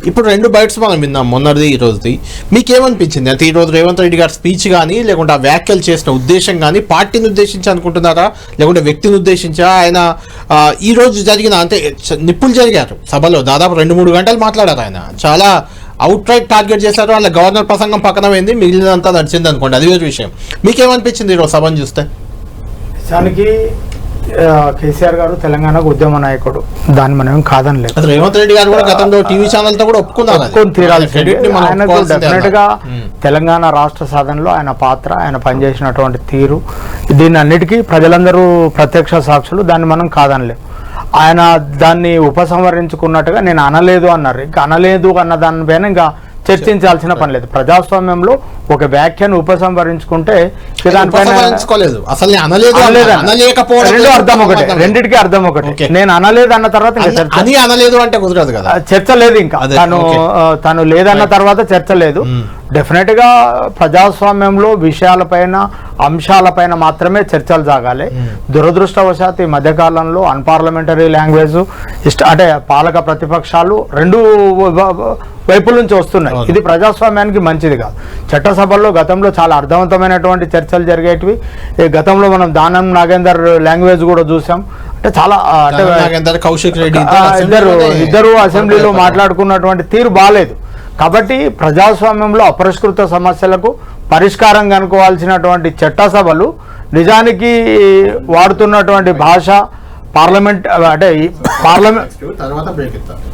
S1: ఇప్పుడు 2 బైట్స్ మనం విన్నాం, మొన్నటిది ఈ రోజుది. మీకేమనిపించింది? అంటే ఈరోజు రేవంత్ రెడ్డి గారి స్పీచ్ కానీ, లేకుంటే ఆ వ్యాఖ్యలు చేసిన ఉద్దేశం కానీ పార్టీని ఉద్దేశించి అనుకుంటున్నారా, లేకుంటే వ్యక్తిని ఉద్దేశించా? ఆయన ఈ రోజు జరిగిన అంటే నిప్పులు జరిగారు సభలో, దాదాపు 2-3 గంటలు మాట్లాడారు. ఆయన చాలా అవుట్ రైట్ టార్గెట్ చేశారు. వాళ్ళ గవర్నర్ ప్రసంగం పక్కన పోయింది, మిగిలినంతా నడిచింది అనుకోండి, అది వేరే విషయం. మీకేమనిపించింది ఈరోజు సభను చూస్తే?
S6: నిజానికి కేసీఆర్ గారు తెలంగాణకు ఉద్యమ నాయకుడు, దాన్ని మనం కాదనలేదు.
S1: రేవంత్ రెడ్డి గారు కూడా గతంలో టీవీ ఛానల్ తో కూడా ఒప్పుకున్నారు.
S6: ఆయనకు డెఫినెట్ గా తెలంగాణ రాష్ట్ర సాధనలో ఆయన పాత్ర, ఆయన పనిచేసినటువంటి తీరు, దీన్ని అన్నిటికీ ప్రజలందరూ ప్రత్యక్ష సాక్షులు, దాన్ని మనం కాదనలేం. ఆయన దాన్ని ఉపసంహరించుకున్నట్టుగా నేను అనలేదు అన్నారు. ఇంకా అనలేదు అన్న దానిపైన ఇంకా చర్చించాల్సిన పని లేదు. ప్రజాస్వామ్యంలో ఒక వ్యాఖ్యను ఉపసంహరించుకుంటే రెండింటికి అర్థం ఒకటి. నేను అనలేదు అన్న తర్వాత
S1: అనలేదు అంటే కుదరదు కదా,
S6: చర్చ లేదు. ఇంకా తను లేదన్న తర్వాత చర్చ లేదు. డెఫినెట్ గా ప్రజాస్వామ్యంలో విషయాలపైన, అంశాలపైన మాత్రమే చర్చలు సాగాలి. దురదృష్టవశాత్ ఈ మధ్యకాలంలో అన్పార్లమెంటరీ లాంగ్వేజ్ అంటే పాలక ప్రతిపక్షాలు 2 వైపుల నుంచి వస్తున్నాయి. ఇది ప్రజాస్వామ్యానికి మంచిది కాదు. చట్టసభల్లో గతంలో చాలా అర్థవంతమైనటువంటి చర్చలు జరిగేటివి. గతంలో మనం దానం నాగేందర్ లాంగ్వేజ్ కూడా చూసాం. అంటే చాలా
S1: కౌశిక్ రెడ్డి
S6: ఇద్దరు అసెంబ్లీలో మాట్లాడుకున్నటువంటి తీరు బాలేదు. కాబట్టి ప్రజాస్వామ్యంలో అపరిష్కృత సమస్యలకు పరిష్కారం కనుక్కోవాల్సినటువంటి చట్టసభలు నిజానికి వాడుతున్నటువంటి భాష, పార్లమెంట్ అంటే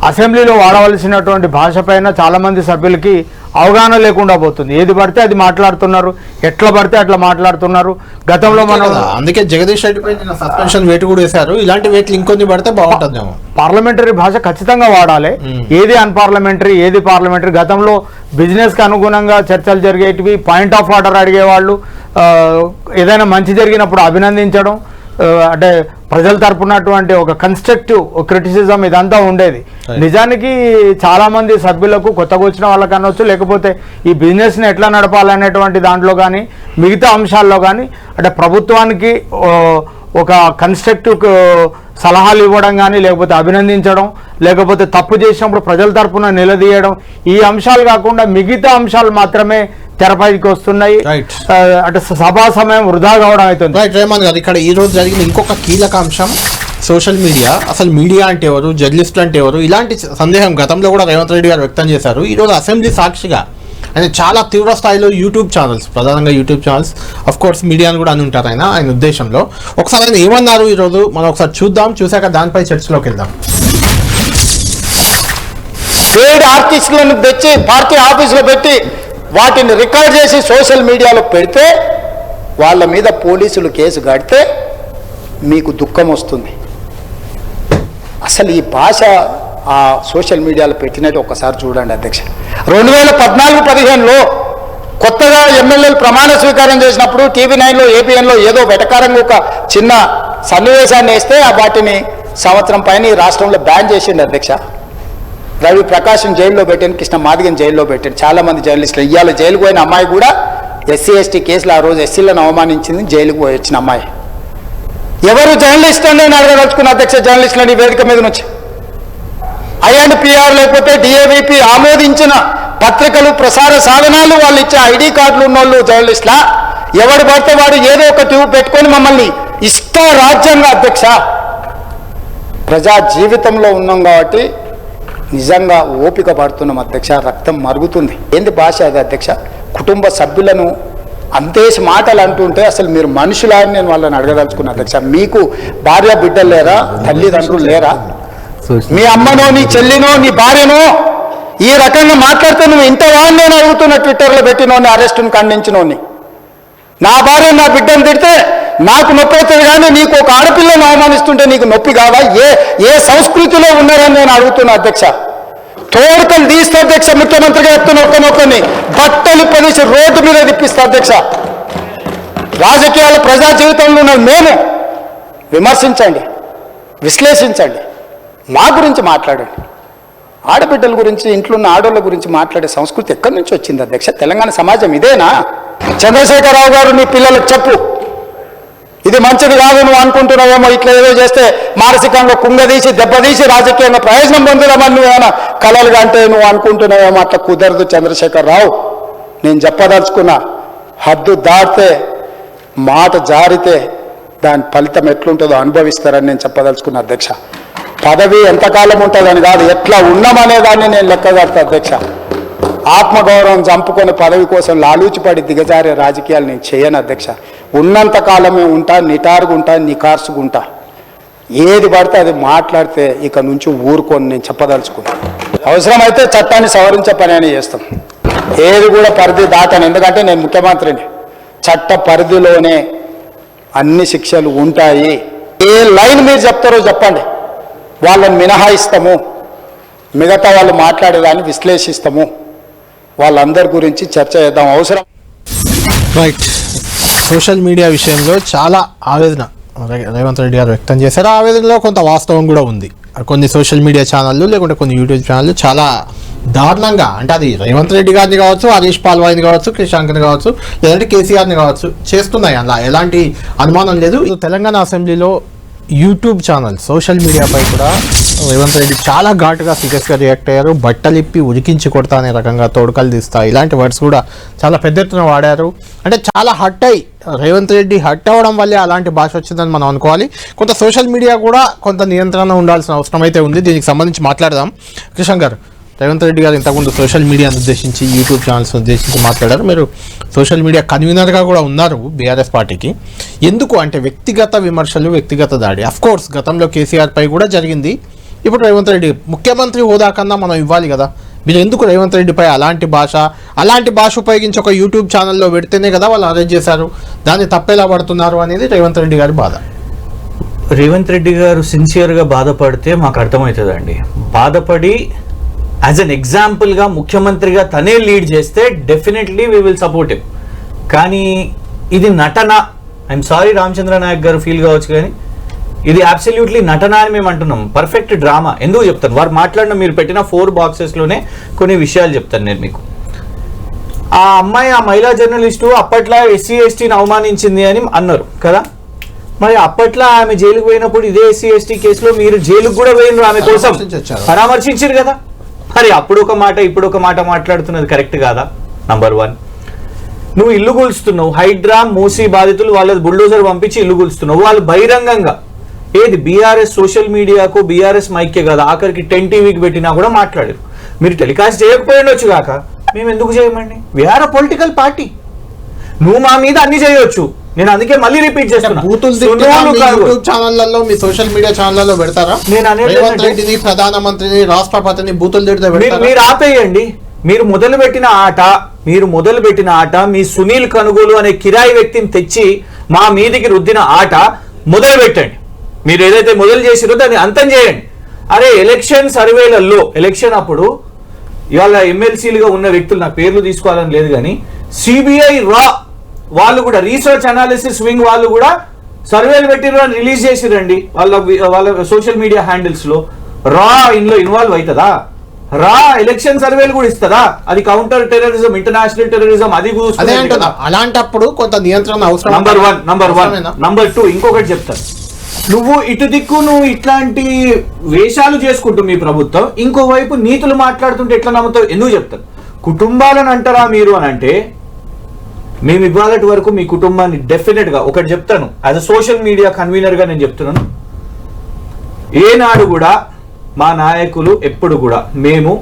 S6: అసెంబ్లీలో వాడవలసినటువంటి భాష పైన చాలా మంది సభ్యులకి అవగాహన లేకుండా పోతుంది. ఏది పడితే అది మాట్లాడుతున్నారు, ఎట్లా పడితే అట్లా మాట్లాడుతున్నారు. గతంలో మనం
S1: అందుకే జగదీష్ రెడ్డి పై సస్పెన్షన్ వేటు కూడా వేశారు. ఇలాంటి వేట్లు ఇంకొన్ని పడితే బాగుంటుంది.
S6: పార్లమెంటరీ భాష ఖచ్చితంగా వాడాలి. ఏది అన్పార్లమెంటరీ, ఏది పార్లమెంటరీ. గతంలో బిజినెస్ కి అనుగుణంగా చర్చలు జరిగేటివి, పాయింట్ ఆఫ్ ఆర్డర్ అడిగేవాళ్ళు, ఏదైనా మంచి జరిగినప్పుడు అభినందించడం, అంటే ప్రజల తరపునటువంటి ఒక కన్స్ట్రక్టివ్ క్రిటిసిజం ఇదంతా ఉండేది. నిజానికి చాలా మంది సభ్యులకు కొత్తగా వచ్చిన వాళ్ళకి అనొచ్చు, లేకపోతే ఈ బిజినెస్ని ఎట్లా నడపాలనేటువంటి దాంట్లో కానీ, మిగతా అంశాల్లో కానీ అంటే ప్రభుత్వానికి ఒక కన్స్ట్రక్టివ్ సలహాలు ఇవ్వడం కానీ, లేకపోతే అభినందించడం, లేకపోతే తప్పు చేసినప్పుడు ప్రజల తరపున నిలదీయడం, ఈ అంశాలు కాకుండా మిగతా అంశాలు మాత్రమే తెరపైకి వస్తున్నాయి. అంటే సభా సమయం వృధా కావడం అవుతుంది.
S1: రైట్ రేమంత్ గారు, ఇక్కడ ఈ రోజు జరిగిన ఇంకొక కీలక అంశం సోషల్ మీడియా. అసలు మీడియా అంటే ఎవరు, జర్నలిస్టులు అంటే ఎవరు, ఇలాంటి సందేహం గతంలో కూడా రేవంత్ రెడ్డి గారు వ్యక్తం చేశారు. ఈరోజు అసెంబ్లీ సాక్షిగా ఆయన చాలా తీవ్ర స్థాయిలో యూట్యూబ్ ఛానల్స్, ప్రధానంగా యూట్యూబ్ ఛానల్స్, అఫ్ కోర్స్ మీడియాను కూడా అని ఉంటారు ఆయన ఉద్దేశంలో. ఒకసారి ఆయన ఏమన్నారు ఈరోజు మనం ఒకసారి చూద్దాం, చూశాక దానిపై చర్చలోకి వెళ్దాం.
S2: పేడ్ ఆర్టిస్టులను తెచ్చి పార్టీ ఆఫీసులో పెట్టి వాటిని రికార్డ్ చేసి సోషల్ మీడియాలో పెడితే, వాళ్ళ మీద పోలీసులు కేసు కడితే మీకు దుఃఖం వస్తుంది. అసలు ఈ భాష ఆ సోషల్ మీడియాలో పెట్టినట్టు ఒక్కసారి చూడండి అధ్యక్ష. 2014-15లో కొత్తగా ఎమ్మెల్యేలు ప్రమాణ స్వీకారం చేసినప్పుడు TV9లో APNలో ఏదో వెటకారంగా ఒక చిన్న సన్నివేశాన్ని వేస్తే వాటిని సంవత్సరం పైన ఈ రాష్ట్రంలో బ్యాన్ చేసిండు అధ్యక్ష. రవి ప్రకాశం జైల్లో పెట్టాను, కృష్ణ మాదిగన్ జైల్లో పెట్టాను, చాలా మంది జర్నలిస్టులు. ఇవాళ జైలుకు పోయిన అమ్మాయి కూడా SC/ST కేసులు ఆ రోజు ఎస్సీలను అవమానించింది, జైలుకు పోయి వచ్చిన అమ్మాయి. ఎవరు జర్నలిస్ట్ అని నేను అడగదలుచుకున్న అధ్యక్ష, జర్నలిస్టులని వేదిక మీద నుంచి INPR లేకపోతే DAVP ఆమోదించిన పత్రికలు, ప్రసార సాధనాలు, వాళ్ళు ఇచ్చే ID కార్డులు ఉన్నోళ్ళు జర్నలిస్టులా? ఎవడు పడితే వాడు ఏదో ఒక ట్యూబ్ పెట్టుకొని మమ్మల్ని ఇష్ట రాజ్యంగా అధ్యక్ష. ప్రజా జీవితంలో ఉన్నాం కాబట్టి నిజంగా ఓపిక పడుతున్నాం అధ్యక్ష, రక్తం మరుగుతుంది. ఏంది భాష అది అధ్యక్ష? కుటుంబ సభ్యులను అంతేసి మాటలు అంటుంటే అసలు మీరు మనుషులా అని నేను వాళ్ళని అడగదలుచుకున్నా అధ్యక్ష. మీకు భార్య బిడ్డలు లేరా, తల్లిదండ్రులు లేరా? మీ అమ్మనో, నీ చెల్లినో, నీ భార్యనో ఈ రకంగా మాట్లాడితే నువ్వు ఇంత వాడిని నేను అడుగుతున్న ట్విట్టర్లో పెట్టినోని, అరెస్టును ఖండించినోని. నా భార్య నా బిడ్డను తిడితే నాకు నొప్పి అవుతుంది, కానీ నీకు ఒక ఆడపిల్లను అవమానిస్తుంటే నీకు నొప్పి కాదా? ఏ సంస్కృతిలో ఉన్నారని నేను అడుగుతున్నా అధ్యక్ష. తోడుకలు తీస్తే అధ్యక్ష, ముఖ్యమంత్రిగా చెప్తున్న ఒక్కనొక్కని బట్టలు పనిసి రోడ్డు మీద తిప్పిస్తా అధ్యక్ష. రాజకీయాల ప్రజా జీవితంలో ఉన్న మేము విమర్శించండి, విశ్లేషించండి, మా గురించి మాట్లాడండి. ఆడబిడ్డల గురించి, ఇంట్లో ఉన్న ఆడోళ్ళ గురించి మాట్లాడే సంస్కృతి ఎక్కడి నుంచి వచ్చింది అధ్యక్ష? తెలంగాణ సమాజం ఇదేనా? చంద్రశేఖరరావు గారు నీ పిల్లలకు చెప్పు, ఇది మంచిది కాదు నువ్వు అనుకుంటున్నావేమో, ఇట్లా ఏదో చేస్తే మానసికంగా కుంగదీసి దెబ్బతీసి రాజకీయంగా ప్రయోజనం పొందుదామని నువ్వేమైనా కలలుగా అంటే నువ్వు అనుకుంటున్నావేమో. అట్లా కుదరదు చంద్రశేఖర్ రావు. నేను చెప్పదలుచుకున్నా, హద్దు దాటితే మాట జారితే దాని ఫలితం ఎట్లుంటుందో అనుభవిస్తారని నేను చెప్పదలుచుకున్నా అధ్యక్ష. పదవి ఎంతకాలం ఉంటుందని కాదు, ఎట్లా ఉన్నామనేదాన్ని నేను లెక్క కడతా అధ్యక్ష. ఆత్మగౌరవం చంపుకొని పదవి కోసం లాలూచిపడి దిగజారే రాజకీయాలు నేను చేయను అధ్యక్ష. ఉన్నంత కాలమే ఉంటా, నిటారుగుంటా, నికార్సుగుంటా. ఏది పడితే అది మాట్లాడితే ఇక నుంచి ఊరుకొని నేను చెప్పదలుచుకున్నా. అవసరమైతే చట్టాన్ని సవరించే పని అని చేస్తాం. ఏది కూడా పరిధి దాటాను, ఎందుకంటే నేను ముఖ్యమంత్రిని. చట్ట పరిధిలోనే అన్ని శిక్షలు ఉంటాయి. ఏ లైన్ మీరు చెప్తారో చెప్పండి, వాళ్ళని మినహాయిస్తాము, మిగతా వాళ్ళు మాట్లాడేదాన్ని విశ్లేషిస్తాము, వాళ్ళందరి గురించి చర్చ చేద్దాం. అవసరం
S1: రైట్. సోషల్ మీడియా విషయంలో చాలా ఆవేదన రేవంత్ రెడ్డి గారు వ్యక్తం చేశారు. ఆ ఆవేదనలో కొంత వాస్తవం కూడా ఉంది. కొన్ని సోషల్ మీడియా ఛానళ్ళు లేకుంటే కొన్ని యూట్యూబ్ ఛానళ్ళు చాలా దారుణంగా, అంటే అది రేవంత్ రెడ్డి గారిని కావచ్చు, హరీష్ పాల్వాయిని కావచ్చు, క్రిషాంక్ని కావచ్చు, లేదంటే కేసీఆర్ని కావచ్చు, చేస్తున్నాయి. అలా ఎలాంటి అనుమానం లేదు. తెలంగాణ అసెంబ్లీలో యూట్యూబ్ ఛానల్ సోషల్ మీడియాపై కూడా రేవంత్ రెడ్డి చాలా ఘాటుగా సీరియస్గా రియాక్ట్ అయ్యారు. బట్టలిప్పి ఉరికించి కొడతా అనే రకంగా తోడుకలు తీస్తా ఇలాంటి వర్డ్స్ కూడా చాలా పెద్ద ఎత్తున వాడారు. అంటే చాలా హట్ అయ్యి రేవంత్ రెడ్డి హట్ అవ్వడం వల్లే అలాంటి భాష వచ్చిందని మనం అనుకోవాలి. కొంత సోషల్ మీడియా కూడా కొంత నియంత్రణ ఉండాల్సిన అవసరం అయితే ఉంది. దీనికి సంబంధించి మాట్లాడదాం. కిషన్ గారు, రేవంత్ రెడ్డి గారు ఇంతకుముందు సోషల్ మీడియాను ఉద్దేశించి, యూట్యూబ్ ఛానల్స్ ఉద్దేశించి మాట్లాడారు. మీరు సోషల్ మీడియా కన్వీనర్గా కూడా ఉన్నారు బీఆర్ఎస్ పార్టీకి. ఎందుకు అంటే వ్యక్తిగత విమర్శలు, వ్యక్తిగత దాడి అఫ్కోర్స్ గతంలో కేసీఆర్ పై కూడా జరిగింది. ఇప్పుడు రేవంత్ రెడ్డి ముఖ్యమంత్రి హోదా కన్నా మనం ఇవ్వాలి కదా. మీరు ఎందుకు రేవంత్ రెడ్డిపై అలాంటి భాష ఉపయోగించి ఒక యూట్యూబ్ ఛానల్లో పెడితేనే కదా వాళ్ళు అరెస్ట్ చేశారు, దాన్ని తప్పేలా పడుతున్నారు అనేది రేవంత్ రెడ్డి గారి బాధ.
S4: రేవంత్ రెడ్డి గారు సిన్సియర్గా బాధపడితే మాకు అర్థమవుతుందండి. బాధపడి యాజ్ అన్ ఎగ్జాంపుల్గా ముఖ్యమంత్రిగా తనే లీడ్ చేస్తే definitely we will support him. కానీ ఇది నటన. ఐఎమ్ సారీ రామచంద్ర నాయక్ గారు ఫీల్ కావచ్చు, కానీ ఇది అబ్సల్యూట్లీ నటన అని మేము అంటున్నాం. Perfect drama. ఎందుకు చెప్తాను, వారు మాట్లాడిన మీరు పెట్టిన 4 బాక్సెస్లోనే కొన్ని విషయాలు చెప్తాను నేను మీకు. ఆ అమ్మాయి, ఆ మహిళా జర్నలిస్టు అప్పట్లో ఎస్సీ ఎస్టీని అవమానించింది అని అన్నారు కదా. మరి అప్పట్లో ఆమె జైలుకు పోయినప్పుడు ఇదే ఎస్సీ ఎస్టీ కేసులో మీరు జైలుకు కూడా పోయినారు, ఆమె కోసం పరామర్శించారు కదా. మరి అప్పుడు ఒక మాట ఇప్పుడు ఒక మాట మాట్లాడుతున్నది కరెక్ట్ కాదా? నంబర్ 1. నువ్వు ఇల్లు కూల్స్తున్నావు, హైడ్రా మూసీ బాధితులు వాళ్ళది బుల్డోజర్ పంపించి ఇల్లు కూల్స్తున్నావు. వాళ్ళు బహిరంగంగా ఏది బీఆర్ఎస్ సోషల్ మీడియాకు బీఆర్ఎస్ మైకే కదా, ఆఖరికి 10 టీవీకి పెట్టినా కూడా మాట్లాడారు. మీరు టెలికాస్ట్ చేయకపోయిండొచ్చు కాక మేము ఎందుకు చేయమండి? We are a political party. నువ్వు మా మీద అన్ని చేయొచ్చు. నేను అందుకే మళ్ళీ రిపీట్ చేస్తున్నా,
S1: ఛానళ్లలో మీ సోషల్ మీడియా ఛానళ్లలో పెడతారా? రేవంత్ రెడ్డిని, ప్రధానమంత్రిని, రాష్ట్రపతిని బూతులు తిడితే
S4: మీరు ఆపేయండి. మీరు మొదలుపెట్టిన ఆట మీ సునీల్ కనుగోలు అనే కిరాయి వ్యక్తిని తెచ్చి మా మీదికి రుద్దిన ఆట మొదలు పెట్టండి. మీరు ఏదైతే మొదలు చేసిరో దాన్ని అంతం చేయండి. అరే ఎలక్షన్ సర్వేలలో ఎలక్షన్ అప్పుడు ఇవాళ ఎమ్మెల్సీలుగా ఉన్న వ్యక్తులు, నా పేర్లు తీసుకోవాలని లేదు కానీ, సిబిఐ రా వాళ్ళు కూడా రీసెర్చ్ అనాలిసిస్ వింగ్ వాళ్ళు కూడా సర్వేలు పెట్టిర్రు అని రిలీజ్ చేసిరండి వాళ్ళ సోషల్ మీడియా హ్యాండిల్స్ లో. రా ఇందులో ఇన్వాల్వ్ అవుతుందా? రా ఎలక్షన్ సర్వేలు కూడా ఇస్తుందా? అది కౌంటర్ టెర్రరిజం, ఇంటర్నేషనల్ టెర్రరిజం, అది
S1: అలాంటప్పుడు కొంత నియంత్రణ అవసరం.
S4: నంబర్ 1. నంబర్ 2 ఇంకొకటి చెప్తాను. నువ్వు ఇటు దిక్కు నువ్వు ఇట్లాంటి వేషాలు చేసుకుంటూ మీ ప్రభుత్వం, ఇంకోవైపు నీతులు మాట్లాడుతుంటే ఎట్లా నమ్ముతావు? ఎందుకు చెప్తాను, కుటుంబాలను అంటారా మీరు అని అంటే, మేము ఇవాళటి వరకు మీ కుటుంబాన్ని డెఫినెట్ గా ఒకటి చెప్తాను, as a social media convener గా నేను చెప్తున్నాను, ఏనాడు కూడా మా నాయకులు ఎప్పుడు కూడా మేము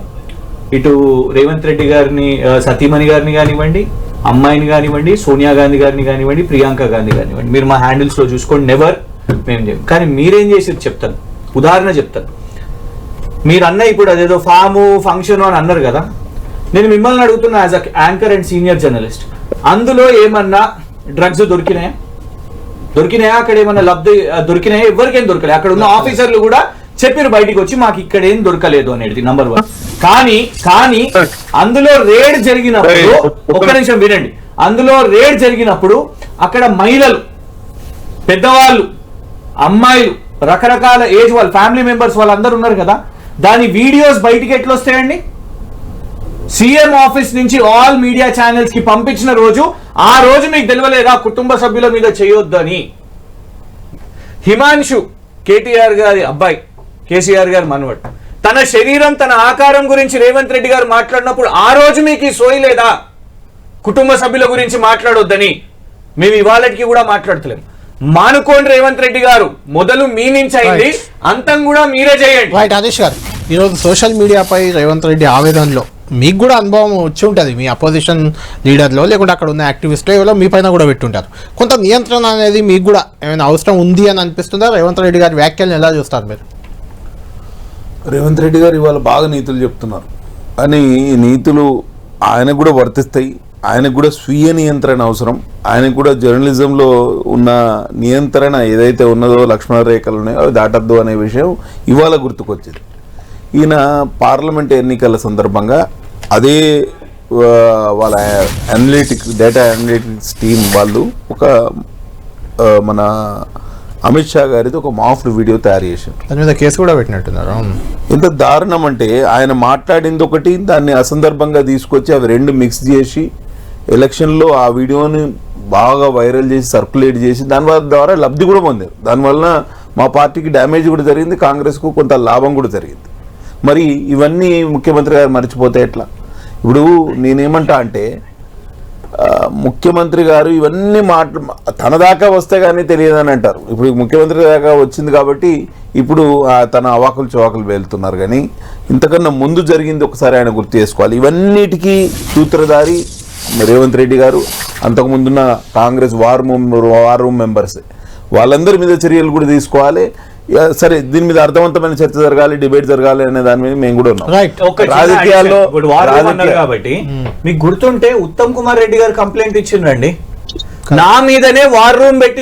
S4: ఇటు రేవంత్ రెడ్డి గారిని, సతీమణి గారిని కానివ్వండి, అమ్మాయిని కానివ్వండి, సోనియా గాంధీ గారిని కానివ్వండి, ప్రియాంక గాంధీ కానివ్వండి, మీరు మా హ్యాండిల్స్ లో చూసుకోండి, నెవర్ మేము చేయం. కానీ మీరేం చేసి చెప్తాను, ఉదాహరణ చెప్తాను. మీరు అన్న ఇప్పుడు అదేదో ఫాము ఫంక్షన్ అని అన్నారు కదా, నేను మిమ్మల్ని అడుగుతున్నా as a anchor and senior journalist, అందులో ఏమన్నా డ్రగ్స్ దొరికినాయా? అక్కడ ఏమన్నా లబ్ధి దొరికినాయా? ఎవరికేం దొరకలేదు. అక్కడ ఉన్న ఆఫీసర్లు కూడా చెప్పారు బయటికి వచ్చి, మాకు ఇక్కడ ఏం దొరకలేదు అనేది నంబర్ 1. కానీ అందులో రేడ్ జరిగినప్పుడు, ఒక్క నిమిషం వినండి, అందులో రేడ్ జరిగినప్పుడు అక్కడ మహిళలు, పెద్దవాళ్ళు, అమ్మాయిలు, రకరకాల ఏజ్ వాళ్ళు, ఫ్యామిలీ మెంబర్స్ వాళ్ళందరూ ఉన్నారు కదా, దాని వీడియోస్ బయటికి ఎట్లా వస్తాయండి? సీఎం ఆఫీస్ నుంచి ఆల్ మీడియా ఛానల్స్ కి పంపించిన రోజు, ఆ రోజు మీకు తెలియలేదా కుటుంబ సభ్యుల మీద చేయొద్దని? హిమాంశు కేటీఆర్ గారి అబ్బాయి, కేసీఆర్ గారి మనవడు, తన శరీరం తన ఆకారం గురించి రేవంత్ రెడ్డి గారు మాట్లాడినప్పుడు ఆ రోజు మీకు ఈ సోయి లేదా? కుటుంబ సభ్యుల గురించి మాట్లాడొద్దని మేము ఇవాళకి కూడా మాట్లాడతలేము. మానుకోండి రేవంత్ రెడ్డి గారు, మొదలు మీ నుంచి అయింది, అంతం కూడా మీరే చేయండి.
S1: రైట్ హరీష్ గారు, ఈరోజు సోషల్ మీడియాపై రేవంత్ రెడ్డి ఆవేదనలో మీకు కూడా అనుభవం వచ్చి ఉంటుంది, మీ అపోజిషన్ లీడర్లో లేకుంటే అక్కడ ఉన్న యాక్టివిస్ట్లో ఎవరో మీ పైన కూడా పెట్టుంటారు. కొంత నియంత్రణ అనేది మీకు కూడా ఏమైనా అవసరం ఉంది అని అనిపిస్తుందా? రేవంత్ రెడ్డి గారి వ్యాఖ్యలను ఎలా చూస్తారు మీరు?
S5: రేవంత్ రెడ్డి గారు ఇవాళ బాగా నీతులు చెప్తున్నారు, కానీ ఈ నీతులు ఆయనకు కూడా వర్తిస్తాయి. ఆయనకు కూడా స్వీయ నియంత్రణ అవసరం. ఆయనకు కూడా జర్నలిజంలో ఉన్న నియంత్రణ ఏదైతే ఉన్నదో లక్ష్మణ రేఖలు ఉన్నాయో అవి దాటద్దు అనే విషయం ఇవాళ గుర్తుకొచ్చింది. ఈయన పార్లమెంట్ ఎన్నికల సందర్భంగా అదే వాళ్ళ డేటా అనలిటిక్స్ టీం వాళ్ళు ఒక మన అమిత్ షా గారితో ఒక మాఫ్డ్ వీడియో తయారు చేశారు.
S1: దాని మీద కేసు కూడా పెట్టినట్టున్నారు.
S5: ఎంత దారుణం అంటే ఆయన మాట్లాడింది ఒకటి, దాన్ని అసందర్భంగా తీసుకొచ్చి అవి రెండు మిక్స్ చేసి ఎలక్షన్లో ఆ వీడియోని బాగా వైరల్ చేసి సర్క్యులేట్ చేసి దాని ద్వారా లబ్ధి కూడా పొందారు. దానివల్ల మా పార్టీకి డ్యామేజ్ కూడా జరిగింది, కాంగ్రెస్కు కొంత లాభం కూడా జరిగింది. మరి ఇవన్నీ ముఖ్యమంత్రి గారు మర్చిపోతే ఎట్లా? ఇప్పుడు నేనేమంటా అంటే ముఖ్యమంత్రి గారు ఇవన్నీ తన దాకా వస్తే కానీ తెలియదని అంటారు. ఇప్పుడు ముఖ్యమంత్రి దాకా వచ్చింది కాబట్టి ఇప్పుడు తన అవాకులు చవాకులు వేలుతున్నారు. కానీ ఇంతకన్నా ముందు జరిగింది ఒకసారి ఆయన గుర్తు చేసుకోవాలి. ఇవన్నిటికీ సూత్రధారి రేవంత్ రెడ్డి గారు, అంతకుముందున్న కాంగ్రెస్ వార్ రూమ్ మెంబర్స్, వాళ్ళందరి మీద చర్యలు కూడా తీసుకోవాలి. సరే, దీని మీద అర్థవంతమైన చర్చ జరగాలి, డిబేట్ జరగాలి అనే దాని మీద మేము కూడా ఉన్నాం.
S4: రాజకీయాల్లో కాబట్టి మీకు గుర్తుంటే ఉత్తమ్ కుమార్ రెడ్డి గారు కంప్లైంట్ ఇచ్చిండ్రండి, నా మీదనే వార్ రూమ్ పెట్టి